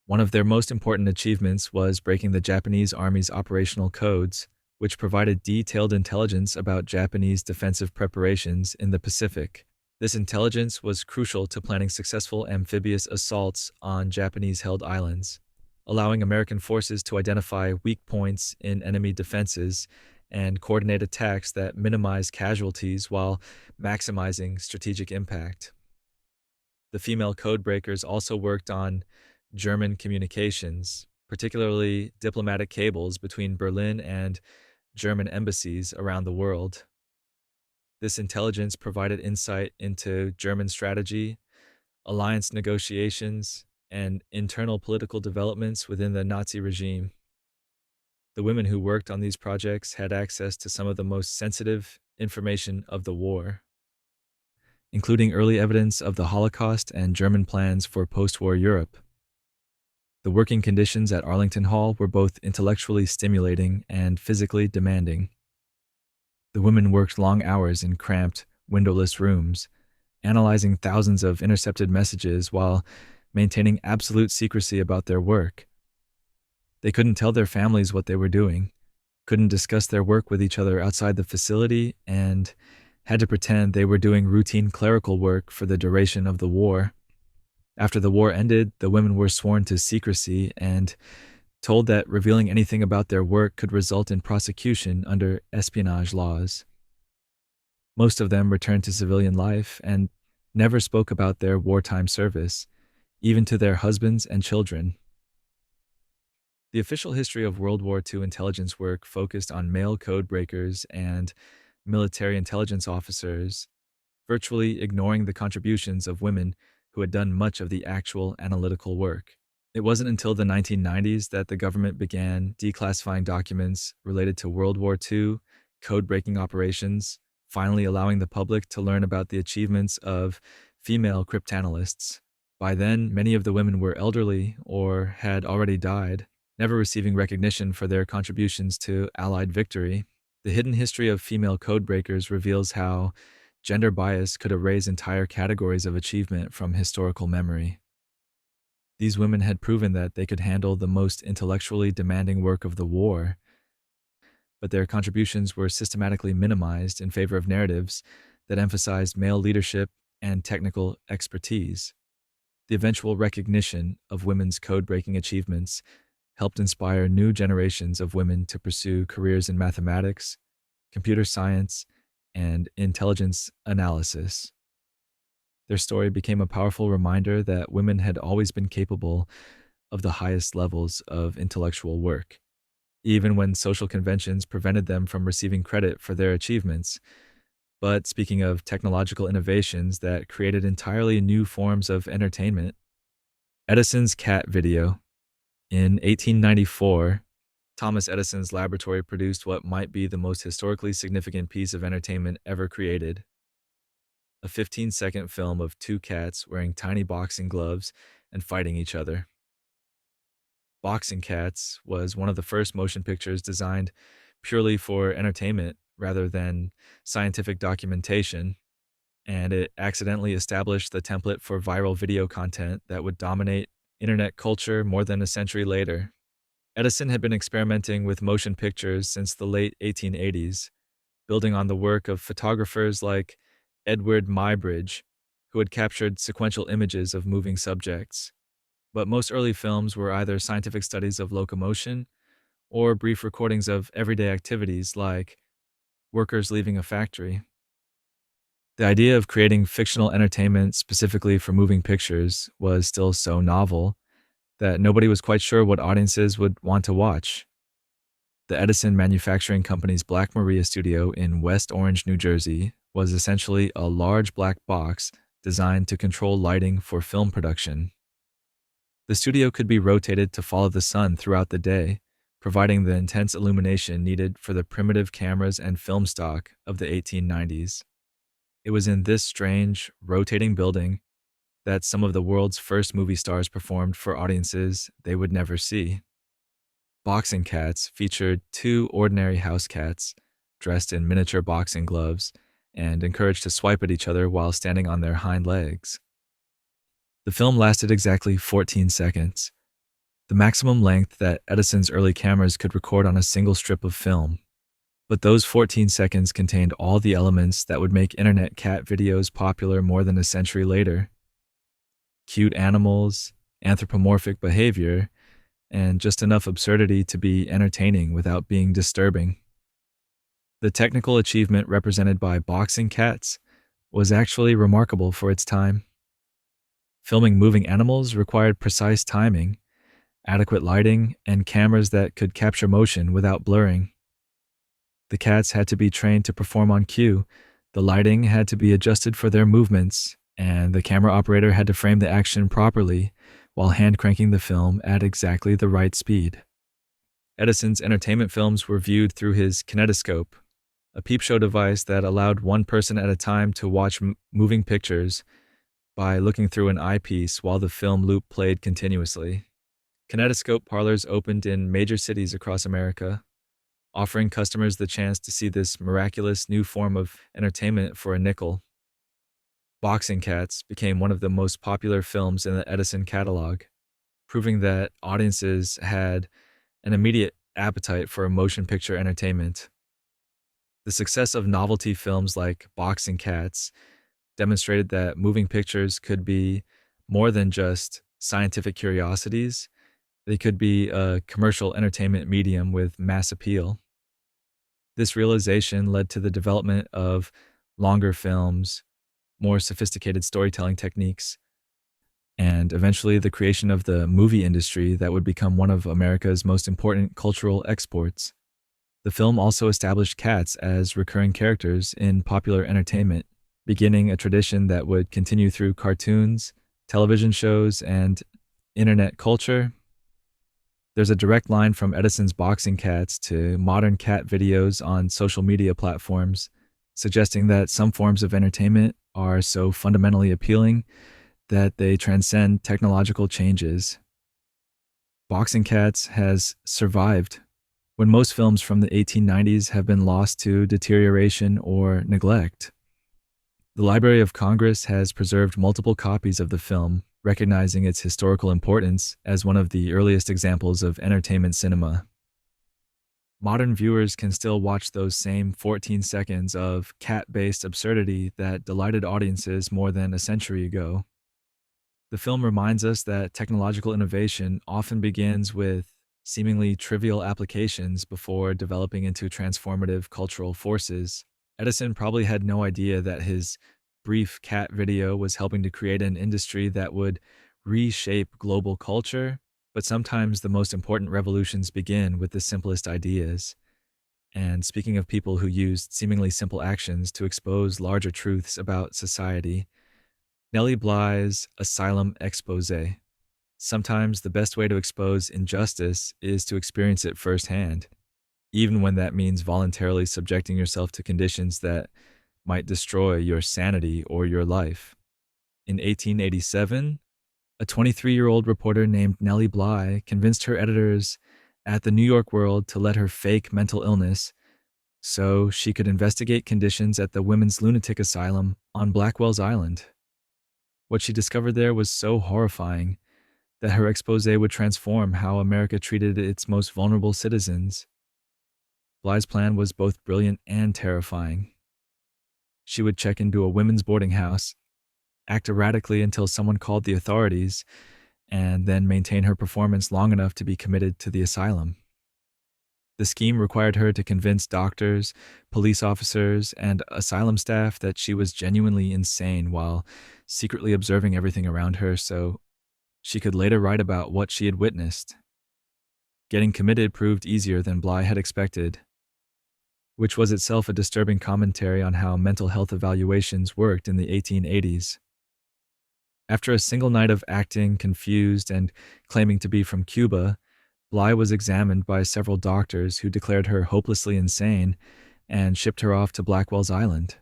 One of their most important achievements was breaking the Japanese Army's operational codes, which provided detailed intelligence about Japanese defensive preparations in the Pacific. This intelligence was crucial to planning successful amphibious assaults on Japanese-held islands, allowing American forces to identify weak points in enemy defenses and coordinate attacks that minimize casualties while maximizing strategic impact. The female codebreakers also worked on German communications, particularly diplomatic cables between Berlin and German embassies around the world. This intelligence provided insight into German strategy, alliance negotiations, and internal political developments within the Nazi regime. The women who worked on these projects had access to some of the most sensitive information of the war, including early evidence of the Holocaust and German plans for post-war Europe. The working conditions at Arlington Hall were both intellectually stimulating and physically demanding. The women worked long hours in cramped, windowless rooms, analyzing thousands of intercepted messages while maintaining absolute secrecy about their work. They couldn't tell their families what they were doing, couldn't discuss their work with each other outside the facility, and had to pretend they were doing routine clerical work for the duration of the war. After the war ended, the women were sworn to secrecy and told that revealing anything about their work could result in prosecution under espionage laws. Most of them returned to civilian life and never spoke about their wartime service, even to their husbands and children. The official history of World War II intelligence work focused on male code breakers and military intelligence officers, virtually ignoring the contributions of women who had done much of the actual analytical work. It wasn't until the 1990s that the government began declassifying documents related to World War II code-breaking operations, finally allowing the public to learn about the achievements of female cryptanalysts. By then, many of the women were elderly or had already died, never receiving recognition for their contributions to Allied victory. The hidden history of female codebreakers reveals how gender bias could erase entire categories of achievement from historical memory. These women had proven that they could handle the most intellectually demanding work of the war, but their contributions were systematically minimized in favor of narratives that emphasized male leadership and technical expertise. The eventual recognition of women's code-breaking achievements helped inspire new generations of women to pursue careers in mathematics, computer science, and intelligence analysis. Their story became a powerful reminder that women had always been capable of the highest levels of intellectual work, even when social conventions prevented them from receiving credit for their achievements. But speaking of technological innovations that created entirely new forms of entertainment, Edison's cat video. In 1894, Thomas Edison's laboratory produced what might be the most historically significant piece of entertainment ever created: a 15-second film of two cats wearing tiny boxing gloves and fighting each other. Boxing Cats was one of the first motion pictures designed purely for entertainment rather than scientific documentation, and it accidentally established the template for viral video content that would dominate internet culture more than a century later. Edison had been experimenting with motion pictures since the late 1880s, building on the work of photographers like Edward Muybridge, who had captured sequential images of moving subjects. But most early films were either scientific studies of locomotion or brief recordings of everyday activities like workers leaving a factory. The idea of creating fictional entertainment specifically for moving pictures was still so novel that nobody was quite sure what audiences would want to watch. The Edison Manufacturing Company's Black Maria studio in West Orange, New Jersey, was essentially a large black box designed to control lighting for film production. The studio could be rotated to follow the sun throughout the day, providing the intense illumination needed for the primitive cameras and film stock of the 1890s. It was in this strange, rotating building that some of the world's first movie stars performed for audiences they would never see. Boxing Cats featured two ordinary house cats dressed in miniature boxing gloves and encouraged to swipe at each other while standing on their hind legs. The film lasted exactly 14 seconds, the maximum length that Edison's early cameras could record on a single strip of film. But those 14 seconds contained all the elements that would make internet cat videos popular more than a century later. Cute animals, anthropomorphic behavior, and just enough absurdity to be entertaining without being disturbing. The technical achievement represented by Boxing Cats was actually remarkable for its time. Filming moving animals required precise timing, adequate lighting, and cameras that could capture motion without blurring. The cats had to be trained to perform on cue, the lighting had to be adjusted for their movements, and the camera operator had to frame the action properly while hand cranking the film at exactly the right speed. Edison's entertainment films were viewed through his kinetoscope, a peep show device that allowed one person at a time to watch moving pictures by looking through an eyepiece while the film loop played continuously. Kinetoscope parlors opened in major cities across America, offering customers the chance to see this miraculous new form of entertainment for a nickel. Boxing Cats became one of the most popular films in the Edison catalog, proving that audiences had an immediate appetite for motion picture entertainment. The success of novelty films like Boxing Cats demonstrated that moving pictures could be more than just scientific curiosities. They could be a commercial entertainment medium with mass appeal. This realization led to the development of longer films, more sophisticated storytelling techniques, and eventually the creation of the movie industry that would become one of America's most important cultural exports. The film also established cats as recurring characters in popular entertainment, beginning a tradition that would continue through cartoons, television shows, and internet culture. There's a direct line from Edison's Boxing Cats to modern cat videos on social media platforms, suggesting that some forms of entertainment are so fundamentally appealing that they transcend technological changes. Boxing Cats has survived when most films from the 1890s have been lost to deterioration or neglect. The Library of Congress has preserved multiple copies of the film, recognizing its historical importance as one of the earliest examples of entertainment cinema. Modern viewers can still watch those same 14 seconds of cat-based absurdity that delighted audiences more than a century ago. The film reminds us that technological innovation often begins with seemingly trivial applications before developing into transformative cultural forces. Edison probably had no idea that his brief cat video was helping to create an industry that would reshape global culture, but sometimes the most important revolutions begin with the simplest ideas. And speaking of people who used seemingly simple actions to expose larger truths about society, Nellie Bly's Asylum Exposé. Sometimes the best way to expose injustice is to experience it firsthand, even when that means voluntarily subjecting yourself to conditions that might destroy your sanity or your life. In 1887, a 23-year-old reporter named Nellie Bly convinced her editors at the New York World to let her fake mental illness so she could investigate conditions at the women's lunatic asylum on Blackwell's Island. What she discovered there was so horrifying that her expose would transform how America treated its most vulnerable citizens. Bly's plan was both brilliant and terrifying. She would check into a women's boarding house, act erratically until someone called the authorities, and then maintain her performance long enough to be committed to the asylum. The scheme required her to convince doctors, police officers, and asylum staff that she was genuinely insane while secretly observing everything around her so she could later write about what she had witnessed. Getting committed proved easier than Bly had expected, which was itself a disturbing commentary on how mental health evaluations worked in the 1880s. After a single night of acting confused and claiming to be from Cuba, Bly was examined by several doctors who declared her hopelessly insane and shipped her off to Blackwell's Island.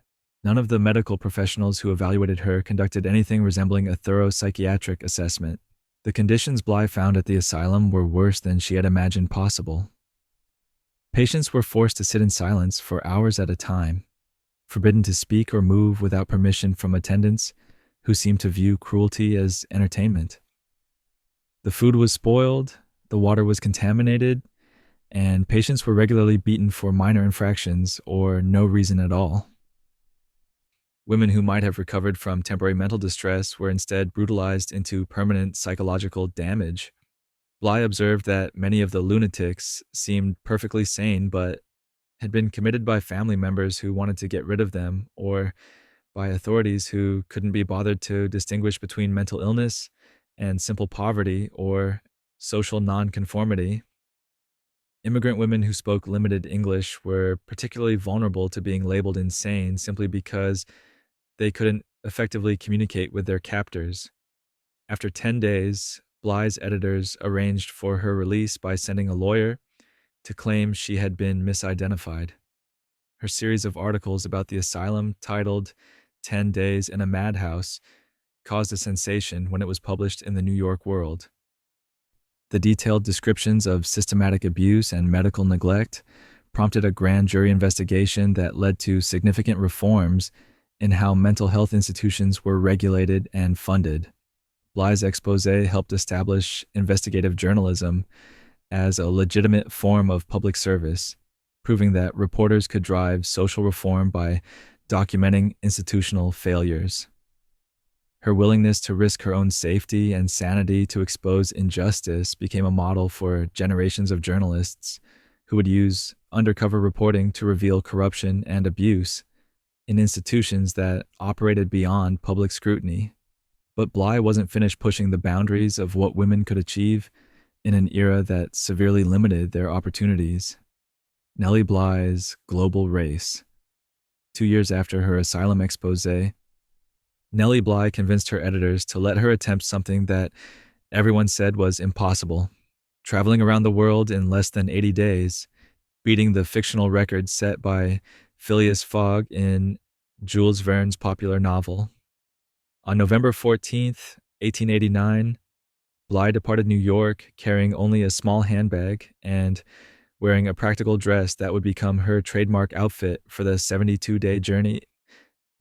None of the medical professionals who evaluated her conducted anything resembling a thorough psychiatric assessment. The conditions Bly found at the asylum were worse than she had imagined possible. Patients were forced to sit in silence for hours at a time, forbidden to speak or move without permission from attendants who seemed to view cruelty as entertainment. The food was spoiled, the water was contaminated, and patients were regularly beaten for minor infractions or no reason at all. Women who might have recovered from temporary mental distress were instead brutalized into permanent psychological damage. Bly observed that many of the lunatics seemed perfectly sane but had been committed by family members who wanted to get rid of them or by authorities who couldn't be bothered to distinguish between mental illness and simple poverty or social nonconformity. Immigrant women who spoke limited English were particularly vulnerable to being labeled insane simply because they couldn't effectively communicate with their captors. After 10 days, Bly's editors arranged for her release by sending a lawyer to claim she had been misidentified. Her series of articles about the asylum, titled 10 Days in a Madhouse, caused a sensation when it was published in the New York World. The detailed descriptions of systematic abuse and medical neglect prompted a grand jury investigation that led to significant reforms in how mental health institutions were regulated and funded. Bly's expose helped establish investigative journalism as a legitimate form of public service, proving that reporters could drive social reform by documenting institutional failures. Her willingness to risk her own safety and sanity to expose injustice became a model for generations of journalists who would use undercover reporting to reveal corruption and abuse in institutions that operated beyond public scrutiny. But Bly wasn't finished pushing the boundaries of what women could achieve in an era that severely limited their opportunities. Nellie Bly's Global Race. 2 years after her asylum expose, Nellie Bly convinced her editors to let her attempt something that everyone said was impossible, traveling around the world in less than 80 days, beating the fictional record set by Phileas Fogg in Jules Verne's popular novel. On November 14th, 1889, Bly departed New York carrying only a small handbag and wearing a practical dress that would become her trademark outfit for the 72-day journey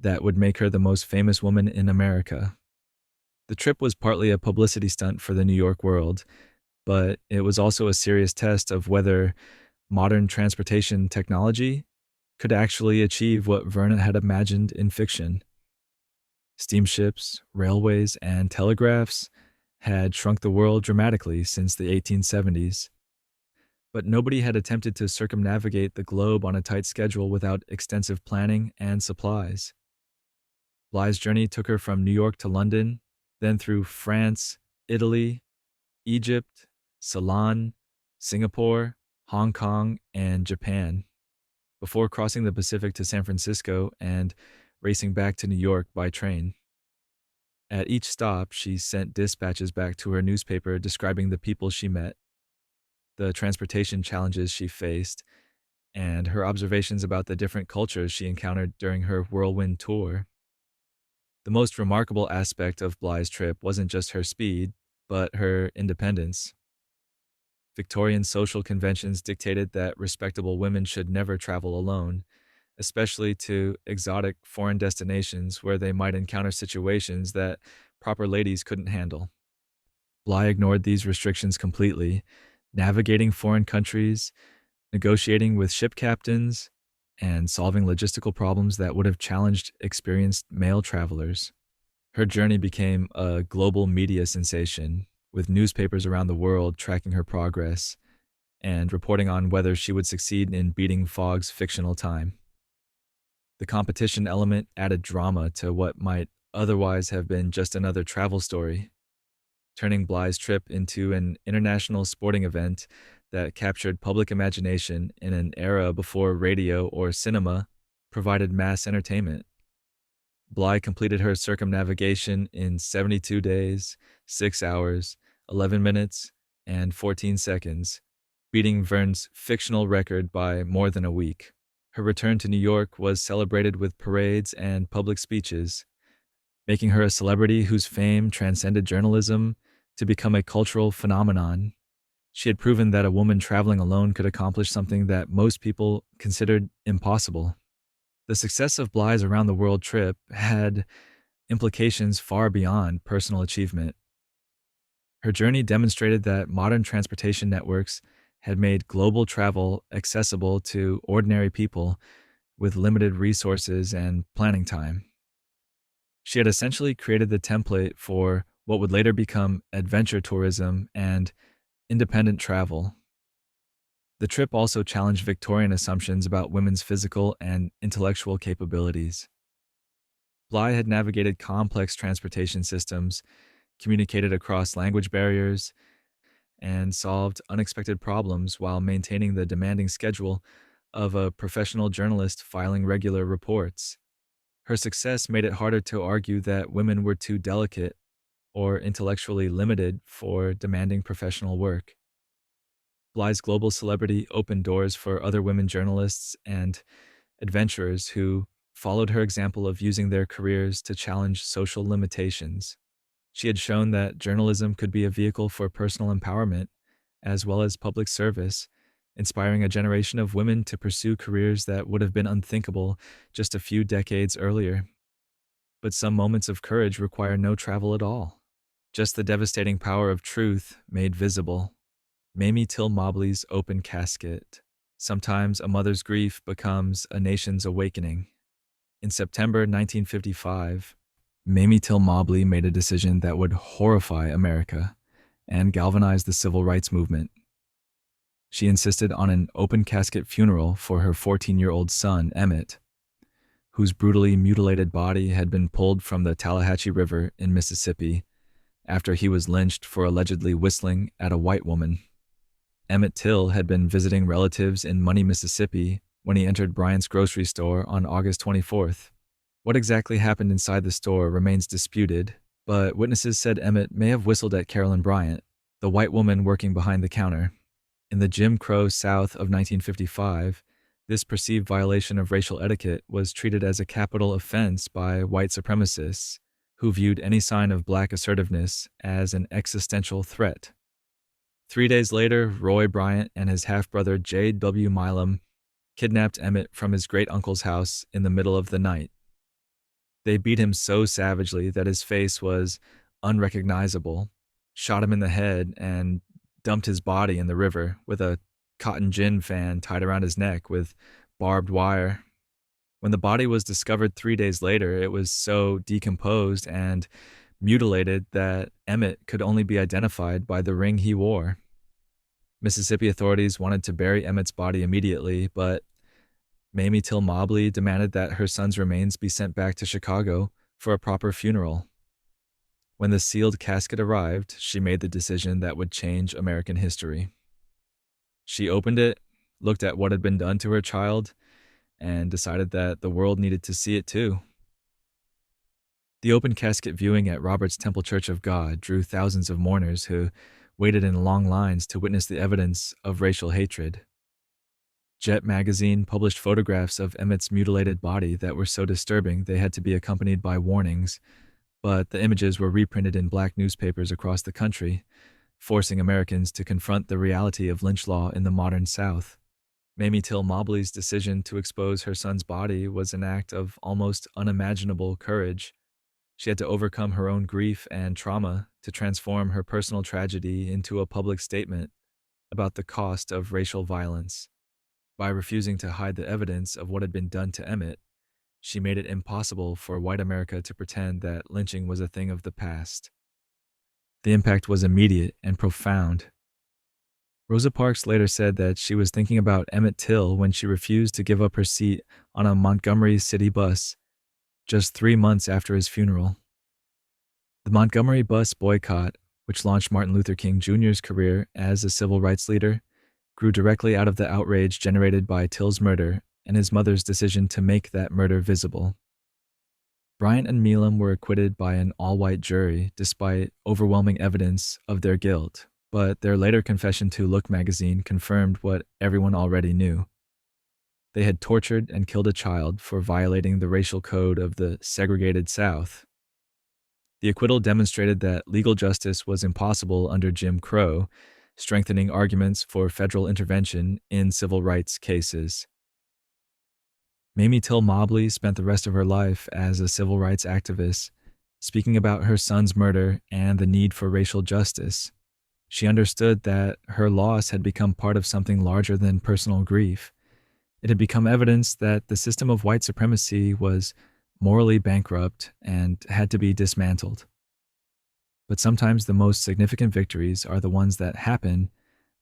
that would make her the most famous woman in America. The trip was partly a publicity stunt for the New York World, but it was also a serious test of whether modern transportation technology could actually achieve what Verne had imagined in fiction. Steamships, railways, and telegraphs had shrunk the world dramatically since the 1870s. But nobody had attempted to circumnavigate the globe on a tight schedule without extensive planning and supplies. Bly's journey took her from New York to London, then through France, Italy, Egypt, Ceylon, Singapore, Hong Kong, and Japan, before crossing the Pacific to San Francisco and racing back to New York by train. At each stop, she sent dispatches back to her newspaper describing the people she met, the transportation challenges she faced, and her observations about the different cultures she encountered during her whirlwind tour. The most remarkable aspect of Bly's trip wasn't just her speed, but her independence. Victorian social conventions dictated that respectable women should never travel alone, especially to exotic foreign destinations where they might encounter situations that proper ladies couldn't handle. Bly ignored these restrictions completely, navigating foreign countries, negotiating with ship captains, and solving logistical problems that would have challenged experienced male travelers. Her journey became a global media sensation, with newspapers around the world tracking her progress and reporting on whether she would succeed in beating Fogg's fictional time. The competition element added drama to what might otherwise have been just another travel story, turning Bly's trip into an international sporting event that captured public imagination in an era before radio or cinema provided mass entertainment. Bly completed her circumnavigation in 72 days, 6 hours, 11 minutes, and 14 seconds, beating Verne's fictional record by more than a week. Her return to New York was celebrated with parades and public speeches, making her a celebrity whose fame transcended journalism to become a cultural phenomenon. She had proven that a woman traveling alone could accomplish something that most people considered impossible. The success of Bly's around-the-world trip had implications far beyond personal achievement. Her journey demonstrated that modern transportation networks had made global travel accessible to ordinary people with limited resources and planning time. She had essentially created the template for what would later become adventure tourism and independent travel. The trip also challenged Victorian assumptions about women's physical and intellectual capabilities. Bly had navigated complex transportation systems, communicated across language barriers, and solved unexpected problems while maintaining the demanding schedule of a professional journalist filing regular reports. Her success made it harder to argue that women were too delicate or intellectually limited for demanding professional work. Bly's global celebrity opened doors for other women journalists and adventurers who followed her example of using their careers to challenge social limitations. She had shown that journalism could be a vehicle for personal empowerment as well as public service, inspiring a generation of women to pursue careers that would have been unthinkable just a few decades earlier. But some moments of courage require no travel at all, just the devastating power of truth made visible. Mamie Till Mobley's open casket. Sometimes a mother's grief becomes a nation's awakening. In September 1955, Mamie Till Mobley made a decision that would horrify America and galvanize the civil rights movement. She insisted on an open casket funeral for her 14-year-old son, Emmett, whose brutally mutilated body had been pulled from the Tallahatchie River in Mississippi after he was lynched for allegedly whistling at a white woman. Emmett Till had been visiting relatives in Money, Mississippi when he entered Bryant's grocery store on August 24th. What exactly happened inside the store remains disputed, but witnesses said Emmett may have whistled at Carolyn Bryant, the white woman working behind the counter. In the Jim Crow South of 1955, this perceived violation of racial etiquette was treated as a capital offense by white supremacists who viewed any sign of black assertiveness as an existential threat. 3 days later, Roy Bryant and his half-brother J.W. Milam kidnapped Emmett from his great-uncle's house in the middle of the night. They beat him so savagely that his face was unrecognizable, shot him in the head, and dumped his body in the river with a cotton gin fan tied around his neck with barbed wire. When the body was discovered 3 days later, it was so decomposed and mutilated that Emmett could only be identified by the ring he wore. Mississippi authorities wanted to bury Emmett's body immediately, but Mamie Till Mobley demanded that her son's remains be sent back to Chicago for a proper funeral. When the sealed casket arrived, she made the decision that would change American history. She opened it, looked at what had been done to her child, and decided that the world needed to see it too. The open casket viewing at Robert's Temple Church of God drew thousands of mourners who waited in long lines to witness the evidence of racial hatred. Jet magazine published photographs of Emmett's mutilated body that were so disturbing they had to be accompanied by warnings, but the images were reprinted in black newspapers across the country, forcing Americans to confront the reality of lynch law in the modern South. Mamie Till Mobley's decision to expose her son's body was an act of almost unimaginable courage. She had to overcome her own grief and trauma to transform her personal tragedy into a public statement about the cost of racial violence. By refusing to hide the evidence of what had been done to Emmett, she made it impossible for white America to pretend that lynching was a thing of the past. The impact was immediate and profound. Rosa Parks later said that she was thinking about Emmett Till when she refused to give up her seat on a Montgomery city bus just 3 months after his funeral. The Montgomery bus boycott, which launched Martin Luther King Jr.'s career as a civil rights leader, grew directly out of the outrage generated by Till's murder and his mother's decision to make that murder visible. Bryant and Milam were acquitted by an all-white jury despite overwhelming evidence of their guilt, but their later confession to Look magazine confirmed what everyone already knew. They had tortured and killed a child for violating the racial code of the segregated South. The acquittal demonstrated that legal justice was impossible under Jim Crow, strengthening arguments for federal intervention in civil rights cases. Mamie Till Mobley spent the rest of her life as a civil rights activist, speaking about her son's murder and the need for racial justice. She understood that her loss had become part of something larger than personal grief. It had become evidence that the system of white supremacy was morally bankrupt and had to be dismantled. But sometimes the most significant victories are the ones that happen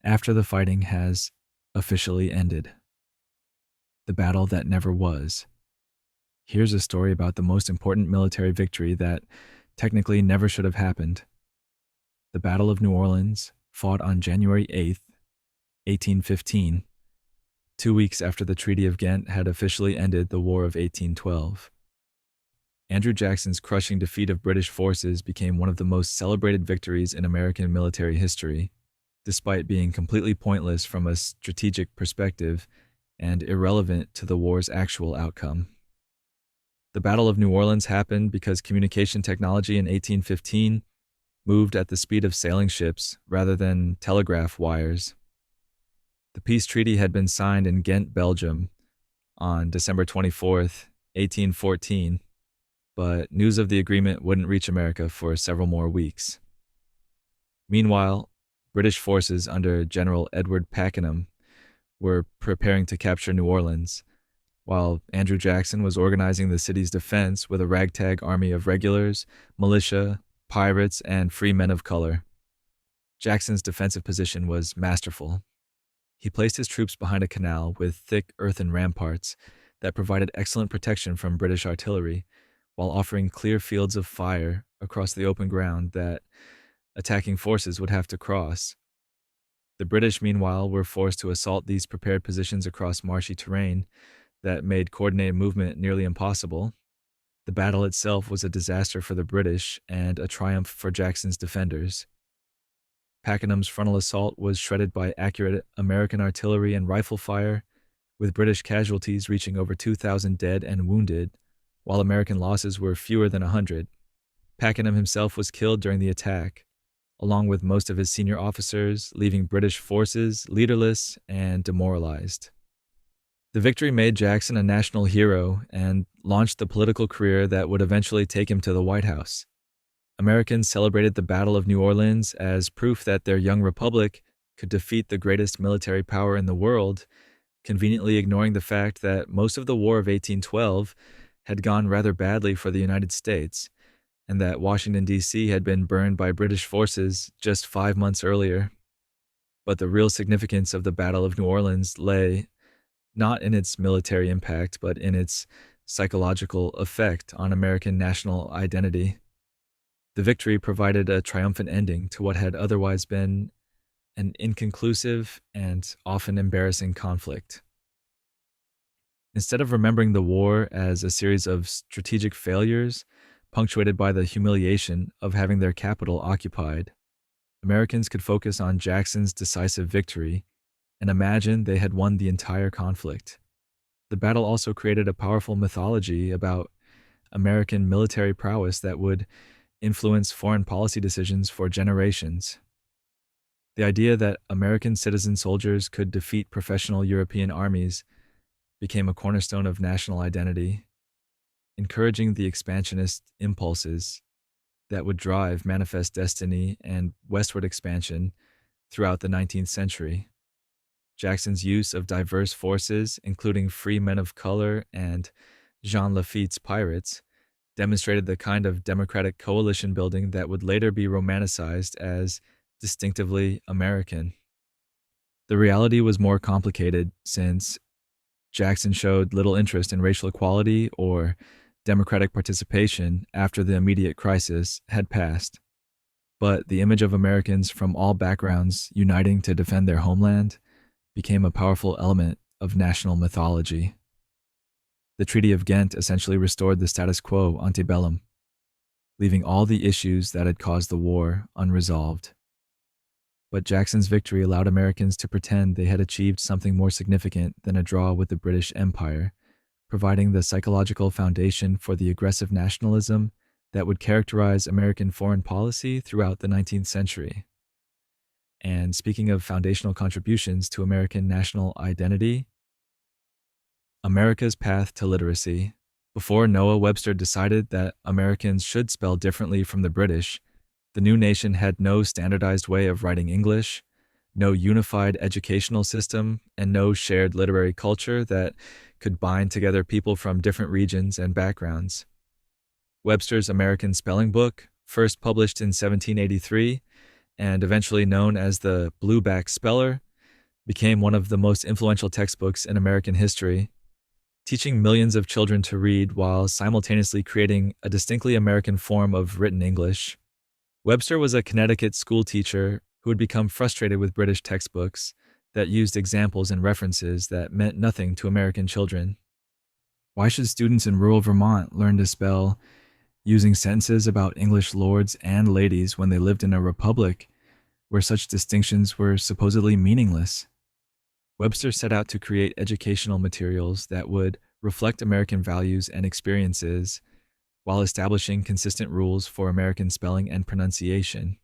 after the fighting has officially ended. The battle that never was. Here's a story about the most important military victory that technically never should have happened. The Battle of New Orleans, fought on January 8th, 1815, 2 weeks after the Treaty of Ghent had officially ended the War of 1812. Andrew Jackson's crushing defeat of British forces became one of the most celebrated victories in American military history, despite being completely pointless from a strategic perspective and irrelevant to the war's actual outcome. The Battle of New Orleans happened because communication technology in 1815 moved at the speed of sailing ships rather than telegraph wires. The peace treaty had been signed in Ghent, Belgium, on December 24th, 1814, but news of the agreement wouldn't reach America for several more weeks. Meanwhile, British forces under General Edward Pakenham were preparing to capture New Orleans, while Andrew Jackson was organizing the city's defense with a ragtag army of regulars, militia, pirates, and free men of color. Jackson's defensive position was masterful. He placed his troops behind a canal with thick earthen ramparts that provided excellent protection from British artillery, while offering clear fields of fire across the open ground that attacking forces would have to cross. The British, meanwhile, were forced to assault these prepared positions across marshy terrain that made coordinated movement nearly impossible. The battle itself was a disaster for the British and a triumph for Jackson's defenders. Pakenham's frontal assault was shredded by accurate American artillery and rifle fire, with British casualties reaching over 2,000 dead and wounded, while American losses were fewer than 100. Pakenham himself was killed during the attack, along with most of his senior officers, leaving British forces leaderless and demoralized. The victory made Jackson a national hero and launched the political career that would eventually take him to the White House. Americans celebrated the Battle of New Orleans as proof that their young republic could defeat the greatest military power in the world, conveniently ignoring the fact that most of the War of 1812 had gone rather badly for the United States, and that Washington, D.C. had been burned by British forces just 5 months earlier. But the real significance of the Battle of New Orleans lay not in its military impact, but in its psychological effect on American national identity. The victory provided a triumphant ending to what had otherwise been an inconclusive and often embarrassing conflict. Instead of remembering the war as a series of strategic failures, punctuated by the humiliation of having their capital occupied, Americans could focus on Jackson's decisive victory and imagine they had won the entire conflict. The battle also created a powerful mythology about American military prowess that would influence foreign policy decisions for generations. The idea that American citizen soldiers could defeat professional European armies became a cornerstone of national identity, encouraging the expansionist impulses that would drive manifest destiny and westward expansion throughout the 19th century. Jackson's use of diverse forces, including free men of color and Jean Lafitte's pirates, demonstrated the kind of democratic coalition building that would later be romanticized as distinctively American. The reality was more complicated since Jackson showed little interest in racial equality or democratic participation after the immediate crisis had passed. But the image of Americans from all backgrounds uniting to defend their homeland became a powerful element of national mythology. The Treaty of Ghent essentially restored the status quo ante bellum, leaving all the issues that had caused the war unresolved. But Jackson's victory allowed Americans to pretend they had achieved something more significant than a draw with the British Empire, providing the psychological foundation for the aggressive nationalism that would characterize American foreign policy throughout the 19th century. And speaking of foundational contributions to American national identity, America's path to literacy. Before Noah Webster decided that Americans should spell differently from the British, the new nation had no standardized way of writing English, no unified educational system, and no shared literary culture that could bind together people from different regions and backgrounds. Webster's American Spelling Book, first published in 1783 and eventually known as the Blueback Speller, became one of the most influential textbooks in American history, teaching millions of children to read while simultaneously creating a distinctly American form of written English. Webster was a Connecticut school teacher who had become frustrated with British textbooks that used examples and references that meant nothing to American children. Why should students in rural Vermont learn to spell using sentences about English lords and ladies when they lived in a republic where such distinctions were supposedly meaningless? Webster set out to create educational materials that would reflect American values and experiences while establishing consistent rules for American spelling and pronunciation.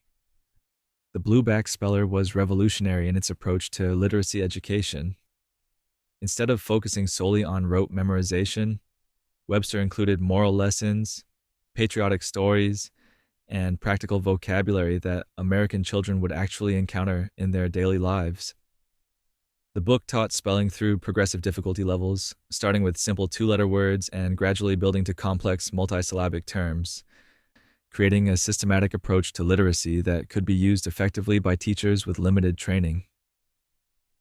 The Blueback Speller was revolutionary in its approach to literacy education. Instead of focusing solely on rote memorization, Webster included moral lessons, patriotic stories, and practical vocabulary that American children would actually encounter in their daily lives. The book taught spelling through progressive difficulty levels, starting with simple two-letter words and gradually building to complex multisyllabic terms, creating a systematic approach to literacy that could be used effectively by teachers with limited training.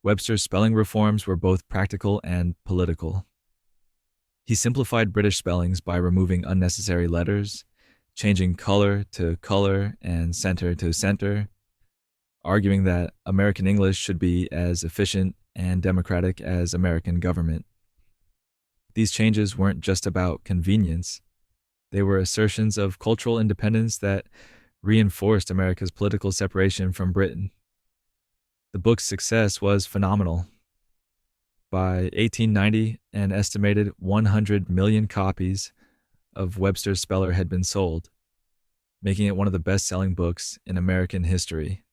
Webster's spelling reforms were both practical and political. He simplified British spellings by removing unnecessary letters, changing color to color and center to center, arguing that American English should be as efficient and democratic as American government. These changes weren't just about convenience. They were assertions of cultural independence that reinforced America's political separation from Britain. The book's success was phenomenal. By 1890, an estimated 100 million copies of Webster's Speller had been sold, making it one of the best-selling books in American history.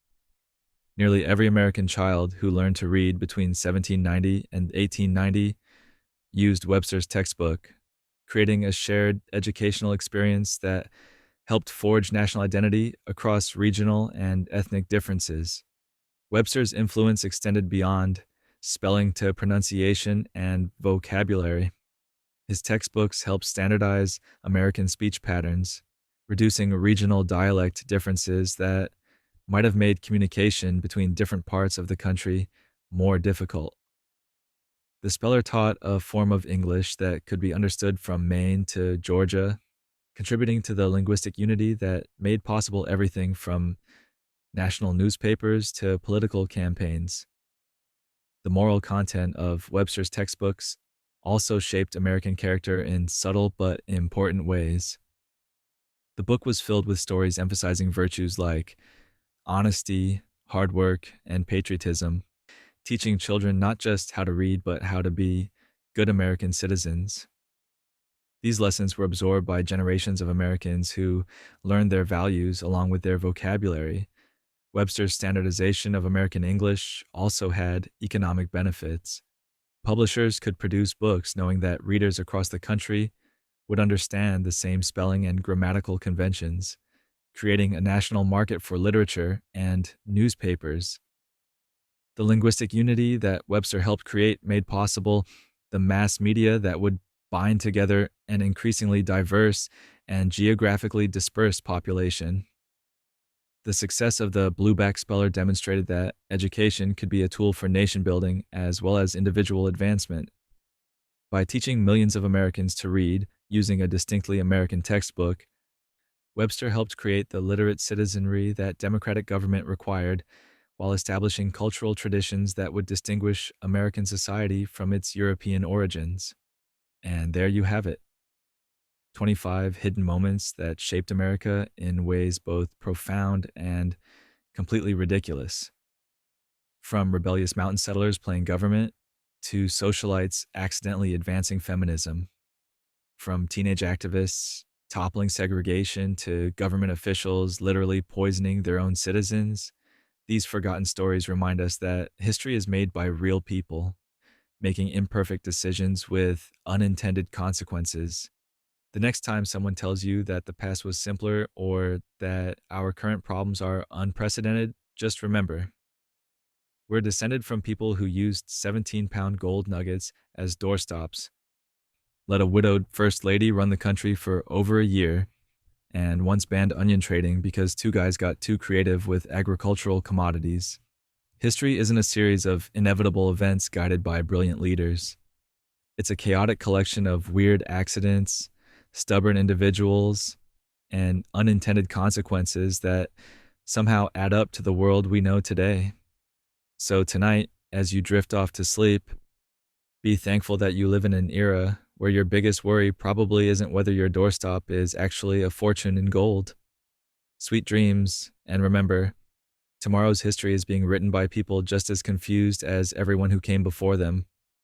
Nearly every American child who learned to read between 1790 and 1890 used Webster's textbook, creating a shared educational experience that helped forge national identity across regional and ethnic differences. Webster's influence extended beyond spelling to pronunciation and vocabulary. His textbooks helped standardize American speech patterns, reducing regional dialect differences that might have made communication between different parts of the country more difficult. The Speller taught a form of English that could be understood from Maine to Georgia, contributing to the linguistic unity that made possible everything from national newspapers to political campaigns. The moral content of Webster's textbooks also shaped American character in subtle but important ways. The book was filled with stories emphasizing virtues like honesty, hard work, and patriotism, teaching children not just how to read but how to be good American citizens. These lessons were absorbed by generations of Americans who learned their values along with their vocabulary, Webster's standardization of American English also had economic benefits. Publishers could produce books knowing that readers across the country would understand the same spelling and grammatical conventions, creating a national market for literature and newspapers. The linguistic unity that Webster helped create made possible the mass media that would bind together an increasingly diverse and geographically dispersed population. The success of the Blueback Speller demonstrated that education could be a tool for nation building as well as individual advancement. By teaching millions of Americans to read using a distinctly American textbook, Webster helped create the literate citizenry that democratic government required while establishing cultural traditions that would distinguish American society from its European origins. And there you have it. 25 hidden moments that shaped America in ways both profound and completely ridiculous. From rebellious mountain settlers playing government to socialites accidentally advancing feminism. From teenage activists toppling segregation to government officials literally poisoning their own citizens, these forgotten stories remind us that history is made by real people, making imperfect decisions with unintended consequences. The next time someone tells you that the past was simpler or that our current problems are unprecedented, just remember, we're descended from people who used 17-pound gold nuggets as doorstops, let a widowed first lady run the country for over a year, and once banned onion trading because two guys got too creative with agricultural commodities. History isn't a series of inevitable events guided by brilliant leaders. It's a chaotic collection of weird accidents, stubborn individuals, and unintended consequences that somehow add up to the world we know today. So tonight, as you drift off to sleep, be thankful that you live in an era where your biggest worry probably isn't whether your doorstop is actually a fortune in gold. Sweet dreams, and remember, tomorrow's history is being written by people just as confused as everyone who came before them.